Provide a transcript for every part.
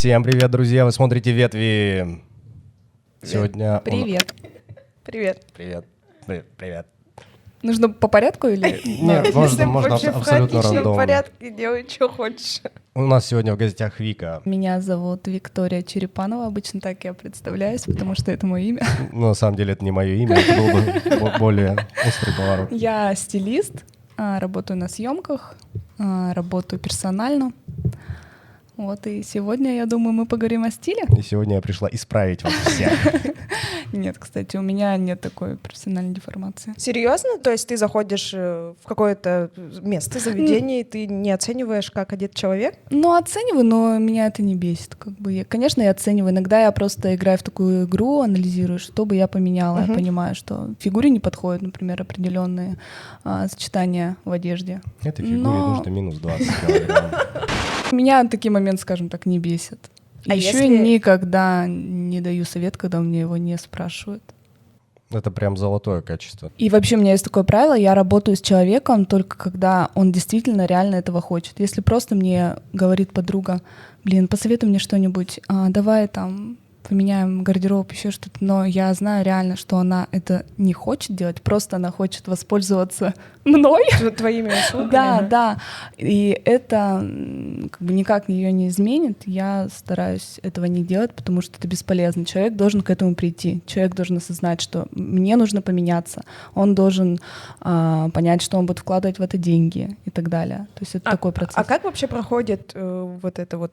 Всем привет, друзья! Вы смотрите «Ветви». Сегодня... Привет. Привет. Привет. Привет. Нужно по порядку или... Нет, можно вообще абсолютно в хаотичном рандомно. порядке делай, что хочешь. У нас сегодня в гостях Вика. Меня зовут Виктория Черепанова. Обычно так я представляюсь, потому что это мое имя. Ну, на самом деле это не мое имя, это был бы более острый поворот. Я стилист, работаю на съемках, работаю персонально. Вот, и сегодня, я думаю, мы поговорим о стиле. И сегодня я пришла исправить вас всех. Нет, кстати, у меня нет такой профессиональной деформации. Серьезно? То есть ты заходишь в какое-то место, заведение, и ты не оцениваешь, как одет человек? Ну, оцениваю, но меня это не бесит. Конечно, я оцениваю. Иногда я просто играю в такую игру, анализирую, что бы я поменяла. Я понимаю, что фигуре не подходят, например, определенные сочетания в одежде. Этой фигуре нужно минус 20 килограмм. Меня такие моменты, скажем так, не бесят. А Еще если- никогда не даю совет, когда мне его не спрашивают. Это прям золотое качество. И вообще у меня есть такое правило, я работаю с человеком только когда он действительно реально этого хочет. Если просто мне говорит подруга, посоветуй мне что-нибудь, давай там поменяем гардероб, еще что-то, но я знаю реально, что она это не хочет делать, просто она хочет воспользоваться мной. Твоими услугами? Да. И это никак ее не изменит. Я стараюсь этого не делать, потому что это бесполезно. Человек должен к этому прийти. Человек должен осознать, что мне нужно поменяться. Он должен понять, что он будет вкладывать в это деньги и так далее. То есть это такой процесс. А как вообще проходит вот это вот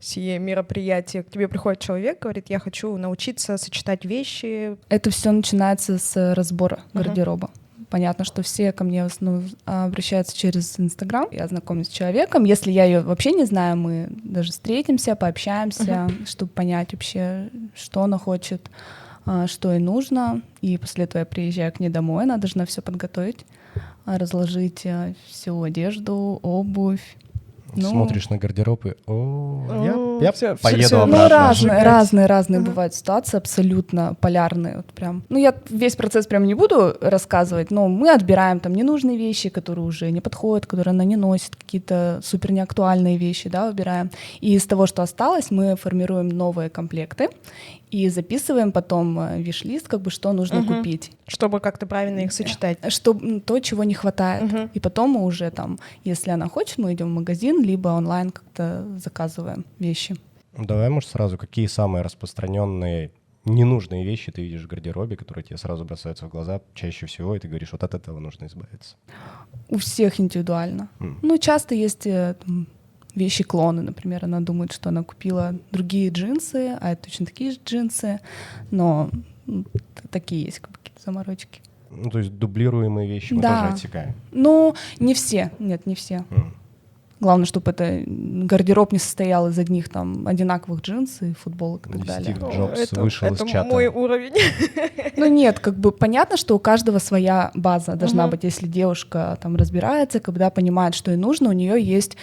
сие мероприятие? К тебе приходит человек, говорит, я хочу научиться сочетать вещи. Это все начинается с разбора гардероба. Понятно, что все ко мне в основном обращаются через Инстаграм. Я знакомлюсь с человеком. Если я ее вообще не знаю, мы даже встретимся, пообщаемся, чтобы понять вообще, что она хочет, что ей нужно. И после этого я приезжаю к ней домой, она должна все подготовить, разложить всю одежду, обувь. Смотришь на гардероб и я всё, поеду всё. обратно. Разные бывают ситуации, абсолютно полярные. Вот прям. Я весь процесс прям не буду рассказывать, но мы отбираем там ненужные вещи, которые уже не подходят, которые она не носит, какие-то супер неактуальные вещи, да, выбираем. И из того, что осталось, мы формируем новые комплекты и записываем потом виш-лист, что нужно купить. Чтобы как-то правильно их сочетать. То, чего не хватает. И потом мы уже там, если она хочет, мы идем в магазин, либо онлайн как-то заказываем вещи. Давай, может, сразу, какие самые распространенные ненужные вещи ты видишь в гардеробе, которые тебе сразу бросаются в глаза чаще всего, и ты говоришь, вот от этого нужно избавиться? У всех индивидуально. Часто есть вещи-клоны, например. Она думает, что она купила другие джинсы, а это точно такие же джинсы, но такие есть какие-то заморочки. То есть дублируемые вещи мы тоже отсекаем? Не все. Нет, не все. Главное, чтобы это гардероб не состоял из одних там одинаковых джинс и футболок и так далее. Стив Джобс вышел из чата. Это мой уровень. Нет, понятно, что у каждого своя база должна быть. Если девушка там разбирается, когда понимает, что ей нужно, у нее есть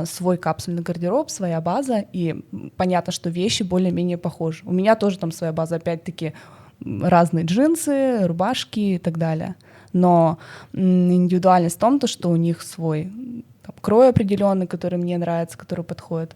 свой капсульный гардероб, своя база, и понятно, что вещи более-менее похожи. У меня тоже там своя база, опять-таки, разные джинсы, рубашки и так далее. Но индивидуальность в том, что у них свой крой определенный, который мне нравится, который подходит.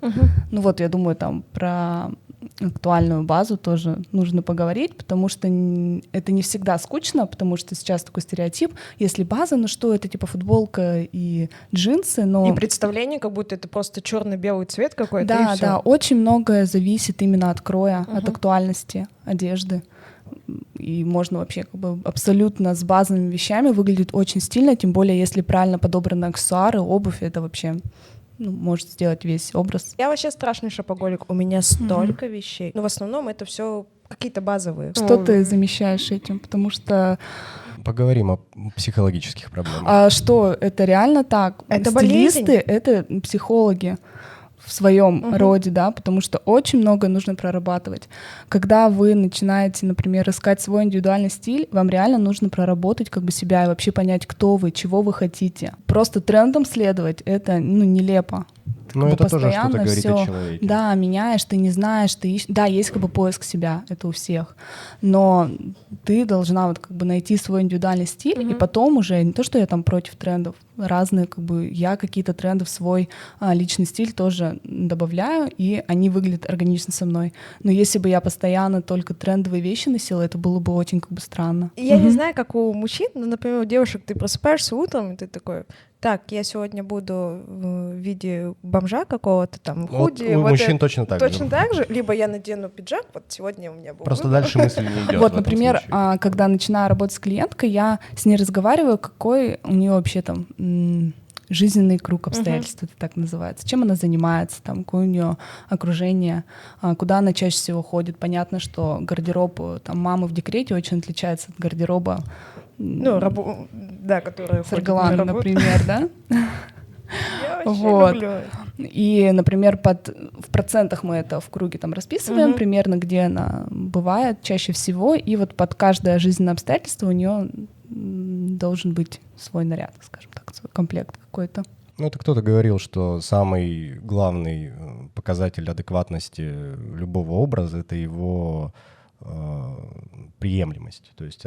Я думаю, там про актуальную базу тоже нужно поговорить, потому что это не всегда скучно, потому что сейчас такой стереотип, если база, что это типа футболка и джинсы, но... И представление, как будто это просто черно-белый цвет какой-то, Да, очень многое зависит именно от кроя, от актуальности одежды. И можно вообще абсолютно с базовыми вещами выглядит очень стильно, тем более если правильно подобраны аксессуары, обувь, это вообще может сделать весь образ. Я вообще страшный шопоголик, у меня столько вещей, но в основном это все какие-то базовые. Что ты замещаешь этим? Потому что... Поговорим о психологических проблемах. А что, это реально так? Это стилисты, болезнь? это психологи в своем роде, да, потому что очень много нужно прорабатывать. Когда вы начинаете, например, искать свой индивидуальный стиль, вам реально нужно проработать себя и вообще понять, кто вы, чего вы хотите. Просто трендом следовать — это нелепо. Ты Ну, как бы это тоже что-то постоянно говорит о всё, человеке. да, меняешь, ты не знаешь, ты ищешь. Да, есть как бы поиск себя, это у всех. Но ты должна вот как бы найти свой индивидуальный стиль, и потом уже не то, что я там против трендов, разные как бы я какие-то тренды в свой личный стиль тоже добавляю, и они выглядят органично со мной. Но если бы я постоянно только трендовые вещи носила, это было бы очень как бы странно. Я не знаю, как у мужчин, но, например, у девушек ты просыпаешься утром, и ты такой: так, я сегодня буду в виде бомжа какого-то там, худи. У мужчин точно так же. Точно так же. Либо я надену пиджак, вот сегодня у меня был Просто выбор. дальше мысль не идет. Вот, например, когда начинаю работать с клиенткой, я с ней разговариваю, какой у нее вообще там жизненный круг обстоятельств, это так называется, чем она занимается, там, какое у нее окружение, куда она чаще всего ходит. Понятно, что гардероб там, мамы в декрете очень отличается от гардероба да, которая Саргалана, например, да? Я очень Вот. люблю. И, например, в процентах мы это в круге там расписываем примерно, где она бывает чаще всего, и вот под каждое жизненное обстоятельство у нее должен быть свой наряд, скажем так, свой комплект какой-то. Ну, это кто-то говорил, что самый главный показатель адекватности любого образа — это его приемлемость. То есть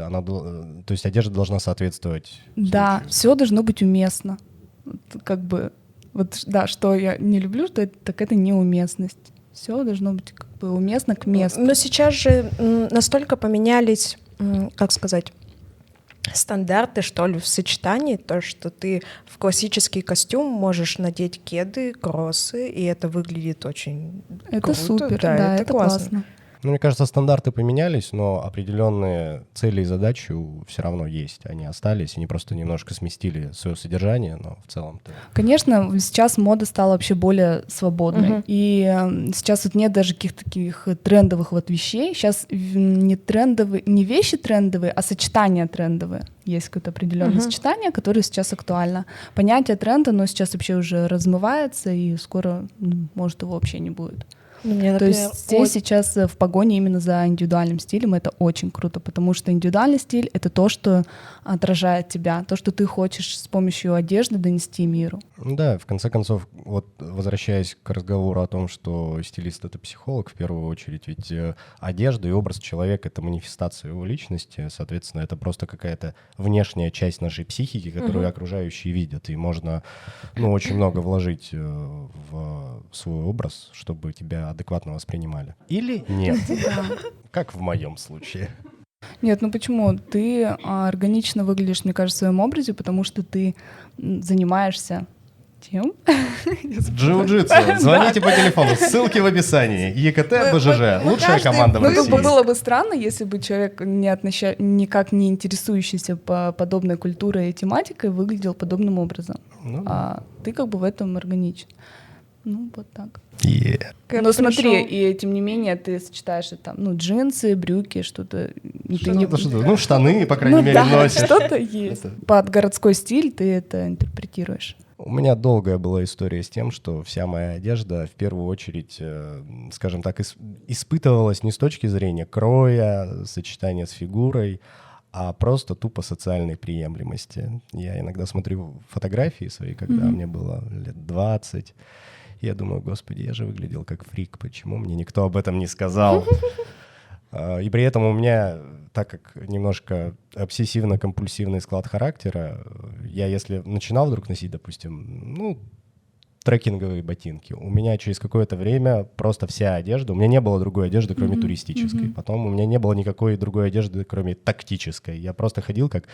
одежда должна соответствовать Да, случаю. все должно быть уместно. Как бы, вот, да, что я не люблю, так это неуместность. Все должно быть как бы уместно к месту. Но сейчас же настолько поменялись, как сказать, стандарты, что ли, в сочетании, то, что ты в классический костюм можешь надеть кеды, кроссы, и это выглядит очень Это круто. супер, да, это классно. Ну, мне кажется, стандарты поменялись, но определенные цели и задачи все равно есть. Они остались, они просто немножко сместили свое содержание, но в целом-то... Конечно, сейчас мода стала вообще более свободной. И сейчас вот нет даже каких-то таких трендовых вот вещей. Сейчас не трендовые, не вещи трендовые, а сочетания трендовые. Есть какое-то определенное сочетание, которое сейчас актуально. Понятие тренда, но сейчас вообще уже размывается, и скоро, может, его вообще не будет. Мне, То например, есть здесь сейчас в погоне именно за индивидуальным стилем это очень круто, потому что индивидуальный стиль — это то, что отражает тебя, то, что ты хочешь с помощью одежды донести миру. Да, в конце концов, вот возвращаясь к разговору о том, что стилист — это психолог в первую очередь, ведь одежда и образ человека — это манифестация его личности, соответственно, это просто какая-то внешняя часть нашей психики, которую окружающие видят, и можно, очень много вложить в свой образ, чтобы тебя адекватно воспринимали. Или нет, как в моем случае. Нет, ну почему? Ты органично выглядишь, мне кажется, в своем образе, потому что ты занимаешься тем. Джиу-джитсу. Звоните по телефону. Ссылки в описании. ЕКТ, БЖЖ. Лучшая команда в Ну, как бы России. было бы странно, если бы человек, никак не интересующийся по подобной культуре и тематикой, выглядел подобным образом. Ну, А ты как бы в этом органичен. Ну, вот так. как Но смотри, пришёл- и тем не менее ты сочетаешь там, джинсы, брюки, что-то. И ты Ну, штаны, по крайней мере, да, носишь. что-то есть. Под городской стиль ты это интерпретируешь. У меня долгая была история с тем, что вся моя одежда в первую очередь, скажем так, испытывалась не с точки зрения кроя, сочетания с фигурой, а просто тупо социальной приемлемости. Я иногда смотрю фотографии свои, когда мне было лет 20. Я думаю, господи, я же выглядел как фрик, почему мне никто об этом не сказал? И при этом у меня, так как немножко обсессивно-компульсивный склад характера, я если начинал вдруг носить, допустим, трекинговые ботинки, у меня через какое-то время просто вся одежда, у меня не было другой одежды, кроме туристической. Потом у меня не было никакой другой одежды, кроме тактической. Я просто ходил как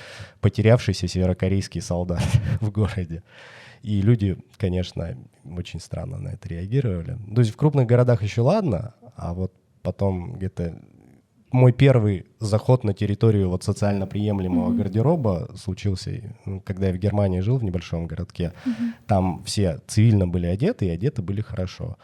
потерявшийся северокорейский солдат в городе. И люди, конечно, очень странно на это реагировали. То есть в крупных городах еще ладно, а вот потом где-то мой первый заход на территорию вот социально приемлемого гардероба случился, когда я в Германии жил, в небольшом городке. Там все цивильно были одеты, и одеты были хорошо.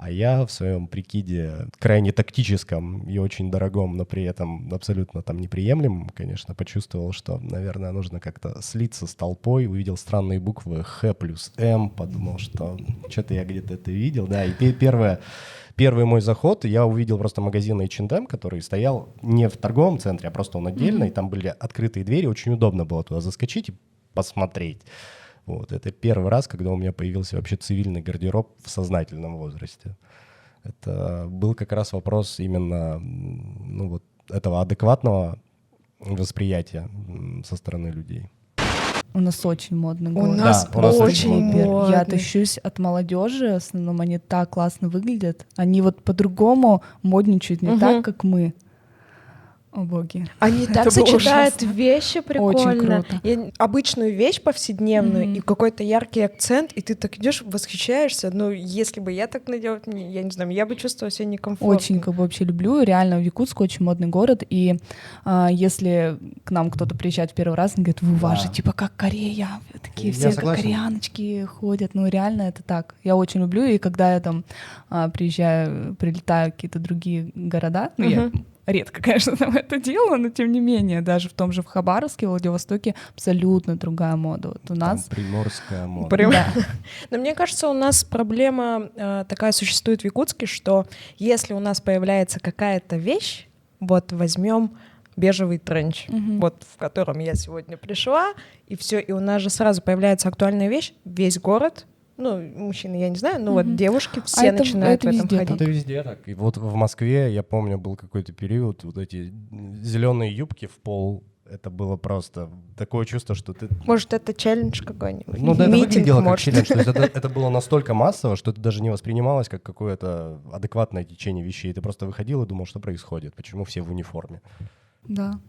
А я в своем прикиде крайне тактическом и очень дорогом, но при этом абсолютно там неприемлемом, конечно, почувствовал, что, наверное, нужно как-то слиться с толпой. Увидел странные буквы Х плюс М, подумал, что что-то я где-то это видел. Да, и первый мой заход, я увидел просто магазин H&M, который стоял не в торговом центре, а просто он отдельно, и там были открытые двери, очень удобно было туда заскочить и посмотреть. Вот. Это первый раз, когда у меня появился вообще цивильный гардероб в сознательном возрасте. Это был как раз вопрос именно вот этого адекватного восприятия со стороны людей. У нас очень модный У город. нас Да, у нас очень очень модный. Я тащусь от молодежи, в основном они так классно выглядят. Они вот по-другому модничают, не так, как мы. О боги. Они так Это было сочетают ужасно. вещи прикольно. круто. И обычную вещь повседневную и какой-то яркий акцент, и ты так идешь, восхищаешься. Ну, если бы я так надела, я не знаю, я бы чувствовала себя некомфортно. Очень как бы вообще люблю. Реально, Якутск очень модный город. И если к нам кто-то приезжает в первый раз, он говорит, вы у вас же типа как Корея. Такие Я все как согласен. кореяночки ходят. Ну, реально это так. Я очень люблю. И когда я там прилетаю в какие-то другие города, ну, я редко, конечно, там это делаю, но тем не менее, даже в том же в Хабаровске, Владивостоке абсолютно другая мода. Вот у нас... Там приморская мода. Прям. Да. Но мне кажется, у нас проблема такая существует в Якутске, что если у нас появляется какая-то вещь, вот возьмем бежевый тренч, вот в котором я сегодня пришла, и все, и у нас же сразу появляется актуальная вещь, весь город, ну, мужчины, я не знаю, но вот девушки все это начинают в этом везде ходить. Это везде так. И вот в Москве, я помню, был какой-то период, вот эти зеленые юбки в пол, это было просто такое чувство, что ты... Может, это челлендж какой-нибудь? Ну да, это Митинг, выглядело как может. челлендж. То есть это было настолько массово, что это даже не воспринималось как какое-то адекватное течение вещей. Ты просто выходил и думал, что происходит, почему все в униформе. Да.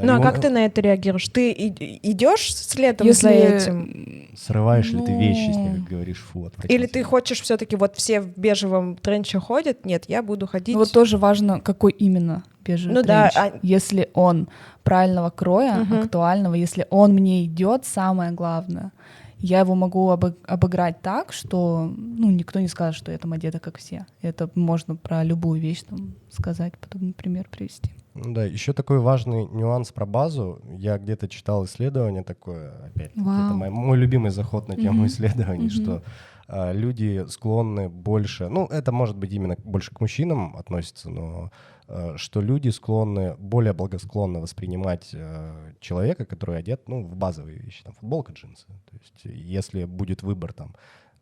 Ну, а И как он- ты на это реагируешь? Ты идешь следом Если- за этим? Срываешь ли ты вещи с Ну, них, как говоришь, фу, Или отвратительно. ты хочешь все-таки вот все в бежевом тренче ходят? Нет, я буду ходить. Ну, вот тоже важно, какой именно бежевый Ну да, тренч. Если он правильного кроя, актуального, если он мне идет, самое главное, я его могу обыграть так, что никто не скажет, что я там одета как все. Это можно про любую вещь там сказать, подобный пример привести. Ну да, еще такой важный нюанс про базу. Я где-то читал исследование такое, опять-таки, Вау. это мой любимый заход на тему Мгм. исследований, Мгм. что люди склонны больше, ну это может быть именно больше к мужчинам относится, но что люди склонны, более благосклонно воспринимать человека, который одет, в базовые вещи, там футболка, джинсы. То есть если будет выбор там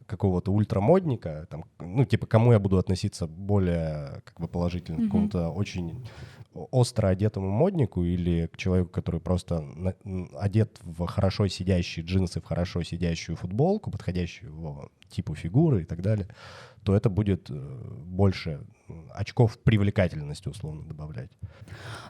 какого-то ультрамодника, там, типа, кому я буду относиться более как бы положительно, к какому-то очень остро одетому моднику или к человеку, который просто одет в хорошо сидящие джинсы, в хорошо сидящую футболку, подходящую его типу фигуры и так далее, то это будет больше очков привлекательности, условно, добавлять.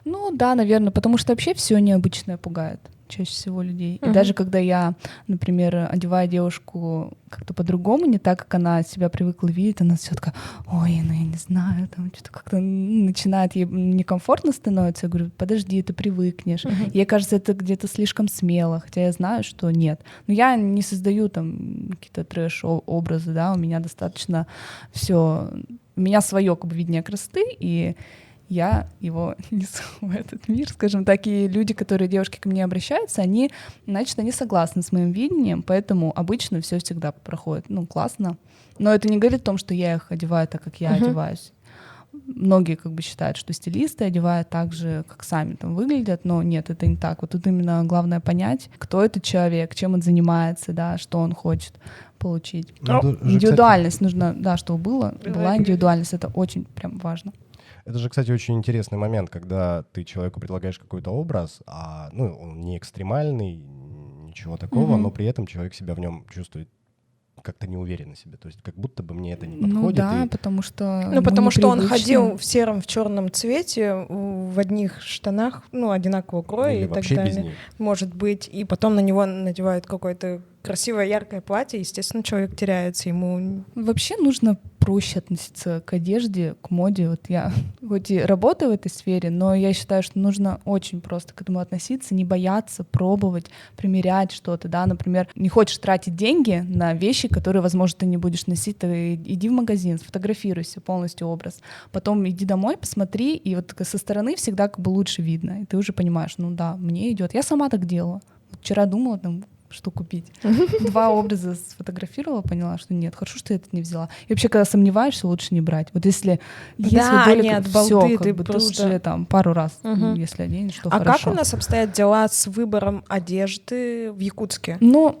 Ну да, наверное, потому что вообще все необычное пугает чаще всего людей. И даже когда я, например, одеваю девушку как-то по-другому, не так, как она себя привыкла видеть, она все такая, ой, я не знаю, там что-то как-то начинает ей некомфортно становится. Я говорю, подожди, ты привыкнешь. Ей кажется, это где-то слишком смело, хотя я знаю, что нет. Но я не создаю там какие-то трэш-образы, да, у меня достаточно все, у меня свое как бы видение красоты, и я его несу в этот мир, скажем так, и люди, которые, девушки, ко мне обращаются, они согласны с моим видением, поэтому обычно все всегда проходит, классно. Но это не говорит о том, что я их одеваю так, как я одеваюсь. Многие как бы считают, что стилисты одевают так же, как сами там выглядят, но нет, это не так. Вот тут именно главное понять, кто этот человек, чем он занимается, да, что он хочет получить. Индивидуальность нужно, да, чтобы была индивидуальность, это очень прям важно. Это же, кстати, очень интересный момент, когда ты человеку предлагаешь какой-то образ, он не экстремальный, ничего такого, но при этом человек себя в нем чувствует как-то неуверенно себе, то есть как будто бы мне это не подходит. Ну да, потому что потому что он непривычно. ходил в сером, в черном цвете, в одних штанах, одинакового кроя Или и так вообще без далее. них. Может быть, и потом на него надевают какое-то красивое, яркое платье, естественно, человек теряется, ему... Вообще нужно проще относиться к одежде, к моде. Вот я хоть и работаю в этой сфере, но я считаю, что нужно очень просто к этому относиться, не бояться, пробовать, примерять что-то, да, например, не хочешь тратить деньги на вещи, которые, возможно, ты не будешь носить, ты иди в магазин, сфотографируйся, полностью образ, потом иди домой, посмотри, и вот со стороны всегда как бы лучше видно, и ты уже понимаешь, ну да, мне идет. Я сама так делала. Вот вчера думала, там, что купить. 2 образа сфотографировала, поняла, что нет, хорошо, что я это не взяла. И вообще, когда сомневаешься, лучше не брать. Вот если есть Да, вот нет, всё, болты, как ты бы просто- ты уже там пару раз, Мгм. если оденешь, то А хорошо. как у нас обстоят дела с выбором одежды в Якутске? Ну,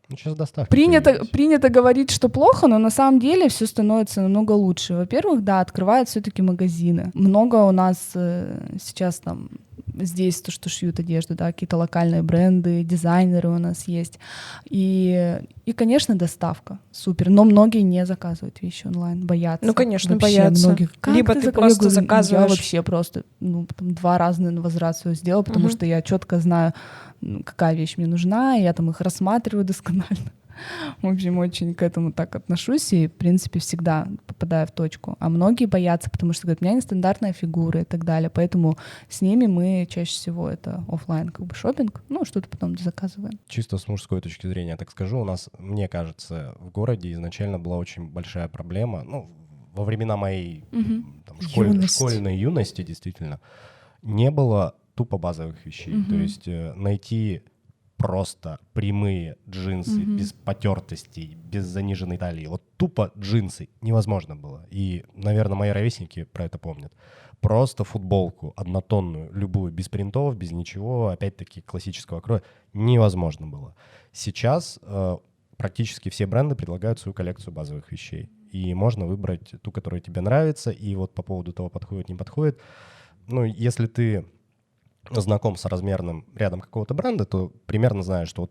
Ну, сейчас доставка принято, появилась. принято говорить, что плохо, но на самом деле все становится намного лучше. Во-первых, да, открывают все-таки магазины. Много у нас сейчас там здесь то, что шьют одежду, да, какие-то локальные бренды, дизайнеры у нас есть. И, конечно, доставка. Супер. Но многие не заказывают вещи онлайн, боятся. Ну, конечно, Вообще боятся. Многих. Как Либо ты заказываешь? просто Я говорю, заказываешь. Я вообще просто потом 2 раза на возврат всё сделала, потому Мгм. что я четко знаю, какая вещь мне нужна, и я там их рассматриваю досконально. В общем, очень к этому так отношусь и, в принципе, всегда попадаю в точку. А многие боятся, потому что говорят, у меня нестандартная фигура и так далее. Поэтому с ними мы чаще всего это офлайн как бы шопинг, что-то потом заказываем. Чисто с мужской точки зрения, я так скажу, у нас, мне кажется, в городе изначально была очень большая проблема, во времена моей там, школьной юности, действительно, не было тупо базовых вещей. То есть найти просто прямые джинсы, без потертостей, без заниженной талии. Вот тупо джинсы невозможно было. И, наверное, мои ровесники про это помнят. Просто футболку однотонную, любую, без принтов, без ничего, опять-таки классического кроя, невозможно было. Сейчас практически все бренды предлагают свою коллекцию базовых вещей. И можно выбрать ту, которая тебе нравится. И вот по поводу того, подходит, не подходит. Если ты знаком с размерным рядом какого-то бренда, то примерно знаешь, что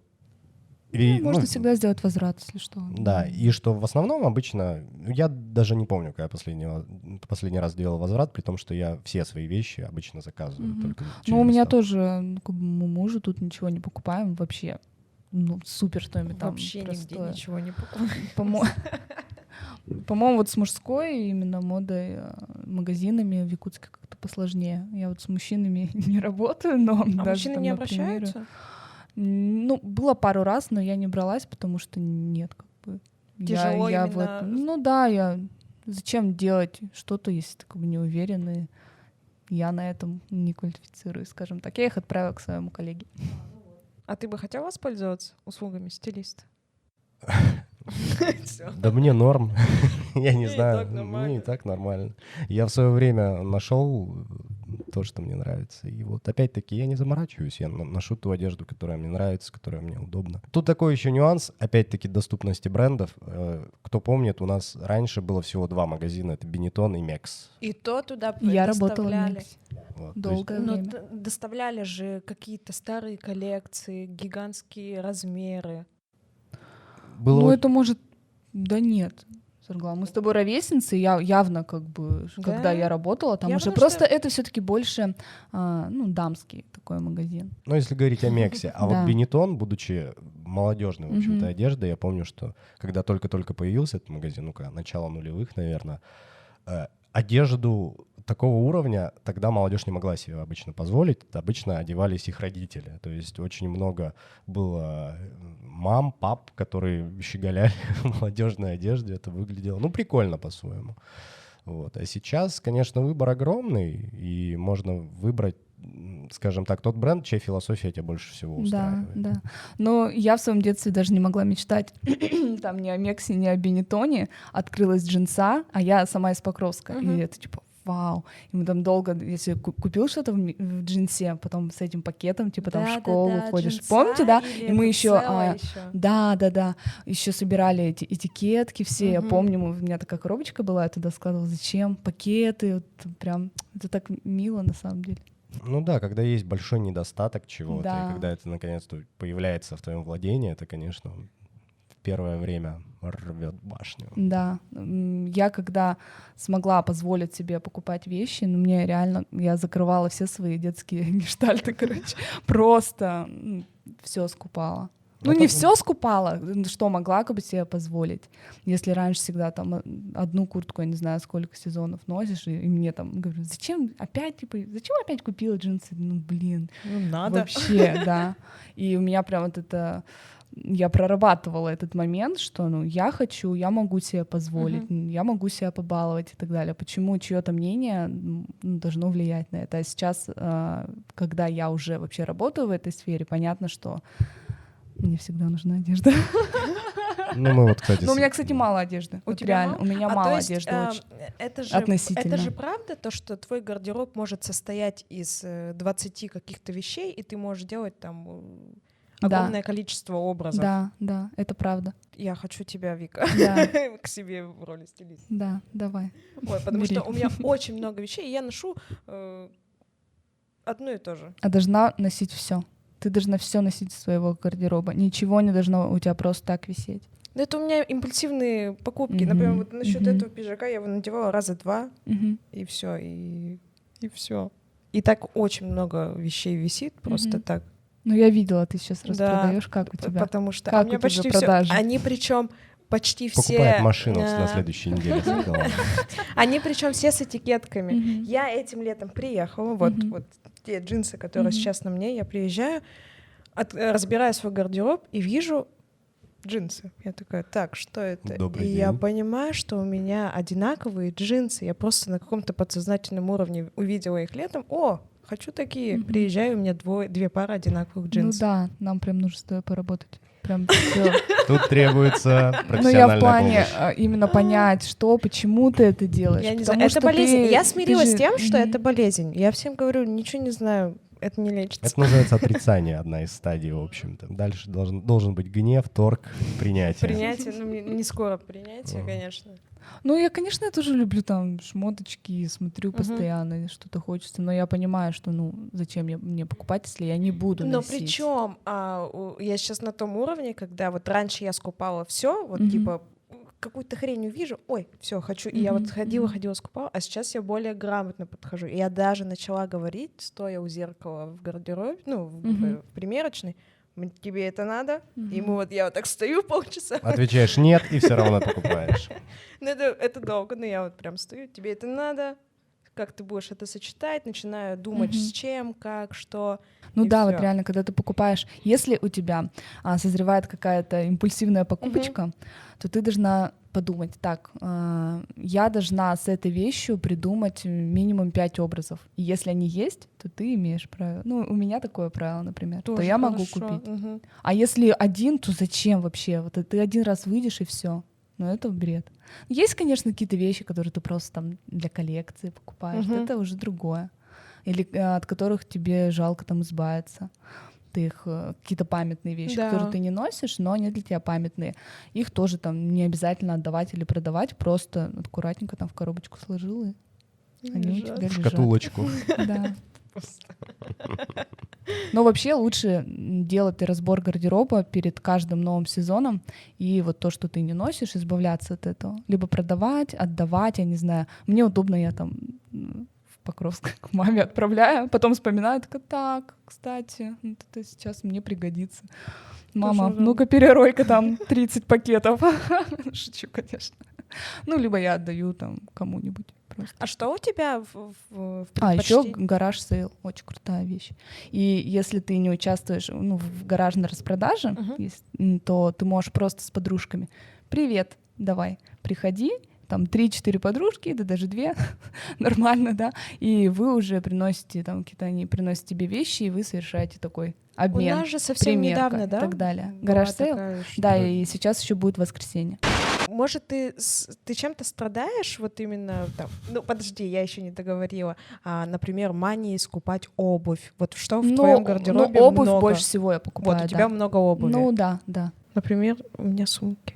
можно всегда сделать возврат, если что. Да, и что в основном обычно... Я даже не помню, когда последний раз делал возврат, при том, что я все свои вещи обычно заказываю только через у меня доставку. тоже, мы мужу тут ничего не покупаем вообще. Супер что-нибудь там. Вообще нигде простое. ничего не покупаю. По-моему, вот с мужской именно модой, магазинами в Якутске как-то посложнее. Я вот с мужчинами не работаю, но А даже мужчины там, не например, обращаются? Было пару раз, но я не бралась, потому что нет, как бы. Тяжело я именно... Зачем делать что-то, если ты как бы не уверен, и я на этом не квалифицируюсь, скажем так. Я их отправила к своему коллеге. А ты бы хотел воспользоваться услугами стилиста? Да мне норм. Я не Мне и знаю. так нормально. Мне и так нормально. Я в свое время нашел то, что мне нравится. И вот опять-таки я не заморачиваюсь. Я ношу ту одежду, которая мне нравится, которая мне удобна. Тут такой еще нюанс, опять-таки, доступности брендов. Кто помнит, у нас раньше было всего 2 магазина. Это Benetton и Мекс. И то туда Я работала в доставляли. Мексе Вот, то есть долгое Но время. доставляли же какие-то старые коллекции, гигантские размеры. было Это может... Да нет, Саргла, мы с тобой ровесницы, я явно как бы, Да? когда я работала, там Я уже потому просто что- это все-таки больше, дамский такой магазин. если говорить о Мексе. А вот Да. Benetton, будучи молодежной, в общем-то, одеждой, я помню, что когда только-только появился этот магазин, начало нулевых, наверное, одежду такого уровня тогда молодежь не могла себе обычно позволить. Обычно одевались их родители. То есть очень много было мам, пап, которые щеголяли в молодежной одежде. Это выглядело, прикольно по-своему. Вот. А сейчас, конечно, выбор огромный, и можно выбрать, скажем так, тот бренд, чья философия тебя больше всего устраивает. Да. Но я в своем детстве даже не могла мечтать там ни о Мексе, ни о Бенетоне. Открылась джинса, а я сама из Покровска. И это типа вау. И мы там долго, если купил что-то в джинсе, потом с этим пакетом, типа там в школу ходишь. джинса Помните, да? или И мы это еще, целое ещё? да, еще собирали эти этикетки все. Я помню, у меня такая коробочка была, я туда складывала, зачем? Пакеты, вот прям, это так мило на самом деле. Когда есть большой недостаток чего-то, Да. и когда это наконец-то появляется в твоем владении, это, конечно, в первое время рвет башню. Да, я когда смогла позволить себе покупать вещи, мне реально, я закрывала все свои детские гештальты, просто все скупала. Не все скупала, что могла как бы себе позволить. Если раньше всегда там одну куртку, я не знаю, сколько сезонов носишь, и мне там говорят, зачем опять купила джинсы? Блин. Надо. Вообще, да. И у меня прям вот это я прорабатывала этот момент, что, ну, я хочу, я могу себе позволить, я могу себя побаловать и так далее. Почему чье-то мнение должно влиять на это? А сейчас, когда я уже вообще работаю в этой сфере, понятно, что мне всегда нужна одежда. Ну, мы вот, кстати... Но у меня, кстати, мало одежды. У Вот тебя реально, мало? у меня А, мало то есть, одежды очень. это Относительно. же правда, то, что твой гардероб может состоять из 20 каких-то вещей, и ты можешь делать там огромное количество образов. Да, это правда. Я хочу тебя, Вика, Да. к себе в роли стилиста. Да, давай. Ой, потому Бери. что у меня очень много вещей, и я ношу одно и то же. А должна носить все. Ты должна все носить из своего гардероба. Ничего не должно у тебя просто так висеть. Да это у меня импульсивные покупки. Мгм, Например, вот насчет мгм. этого пиджака я его надевала раза 2, Мгм. и все, и все. И так очень много вещей висит, просто Мгм. так. Ну, я видела, ты сейчас Да, распродаешь, как у тебя. Потому что Как у меня у тебя почти все. продажи? Они причем почти все. Покупает машину на следующей неделе. сказала. Они причем все с этикетками. Мгм. Я этим летом приехала, вот, Мгм. вот те джинсы, которые Мгм. сейчас на мне, я приезжаю, разбираю свой гардероб и вижу джинсы. Я такая, так, что это? Добрый и я день. понимаю, что у меня одинаковые джинсы. Я просто на каком-то подсознательном уровне увидела их летом. О, хочу такие. Мгм. Приезжаю, у меня две пары одинаковых Ну джинсов. да, нам прям нужно с тобой поработать. Прям всё. Тут требуется Ну, я в профессиональная плане помощь. именно понять, что, почему ты это делаешь. Я не Потому знаю, что это болезнь. ты- Я ты смирилась же- с тем, что Мгм. это болезнь. Я всем говорю, ничего не знаю, это не лечится. Это называется отрицание, одна из стадий, в общем-то. Дальше должен быть гнев, торг, принятие. Принятие, ну, не скоро принятие, Мгм. конечно. Ну, я, конечно, я тоже люблю там шмоточки, смотрю Мгм. постоянно, что-то хочется, но я понимаю, что, ну, зачем мне покупать, если я не буду Но носить. причем я сейчас на том уровне, когда вот раньше я скупала все, вот Мгм. типа какую-то хрень увижу, ой, все, хочу. И я вот Мгм, ходила, скупала, а сейчас я более грамотно подхожу. И я даже начала говорить, стоя у зеркала в гардеробе, ну, Мгм. в примерочной, тебе это надо? И Мгм. я вот так стою полчаса. Отвечаешь нет, и все равно покупаешь. Ну, это долго, но я вот прям стою, тебе это надо? Как ты будешь это сочетать? Начинаю думать, Мгм. с чем, как, что. Ну и да, всё. вот реально, когда ты покупаешь, если у тебя созревает какая-то импульсивная покупочка, то ты должна подумать, так, я должна с этой вещью придумать минимум 5 образов. И если они есть, то ты имеешь право. Ну, у меня такое правило, например, то Тоже я могу хорошо. купить. Мгм. А если один, то зачем вообще? Вот ты один раз выйдешь и все. Ну, это бред. Есть, конечно, какие-то вещи, которые ты просто там для коллекции покупаешь. Мгм. Это уже другое. Или от которых тебе жалко там избавиться. Ты их какие-то памятные вещи, Да. которые ты не носишь, но они для тебя памятные. Их тоже там не обязательно отдавать или продавать, просто аккуратненько там в коробочку сложил, и они у Лежат. тебя лежат. Шкатулочку. Да. Но вообще лучше делать разбор гардероба перед каждым новым сезоном, и вот то, что ты не носишь, избавляться от этого. Либо продавать, отдавать, я не знаю. Мне удобно, я там в Покровск к маме отправляю, потом вспоминаю, такая, так, кстати, вот это сейчас мне пригодится. Мама, Тоже, да. ну-ка перерой-ка там 30 пакетов. Шучу, конечно. Ну, либо я отдаю там кому-нибудь просто. А что у тебя в Еще предпочтении? гараж сейл, очень крутая вещь. И если ты не участвуешь в гаражной распродаже, Мгм. то ты можешь просто с подружками: привет, давай, приходи, там 3-4 подружки, да даже 2, нормально, да, и вы уже приносите, там какие-то они приносят тебе вещи, и вы совершаете такой У обмен, нас же совсем примерка недавно, и да? так далее. была Гараж сейл, такая да, штука. и сейчас еще будет воскресенье. Может, ты чем-то страдаешь, вот именно там, ну, подожди, я еще не договорила, например, манией скупать обувь, вот что в твоем гардеробе обувь много? больше всего я покупаю, Вот, у тебя да. много обуви. Ну да, да. Например, у меня сумки.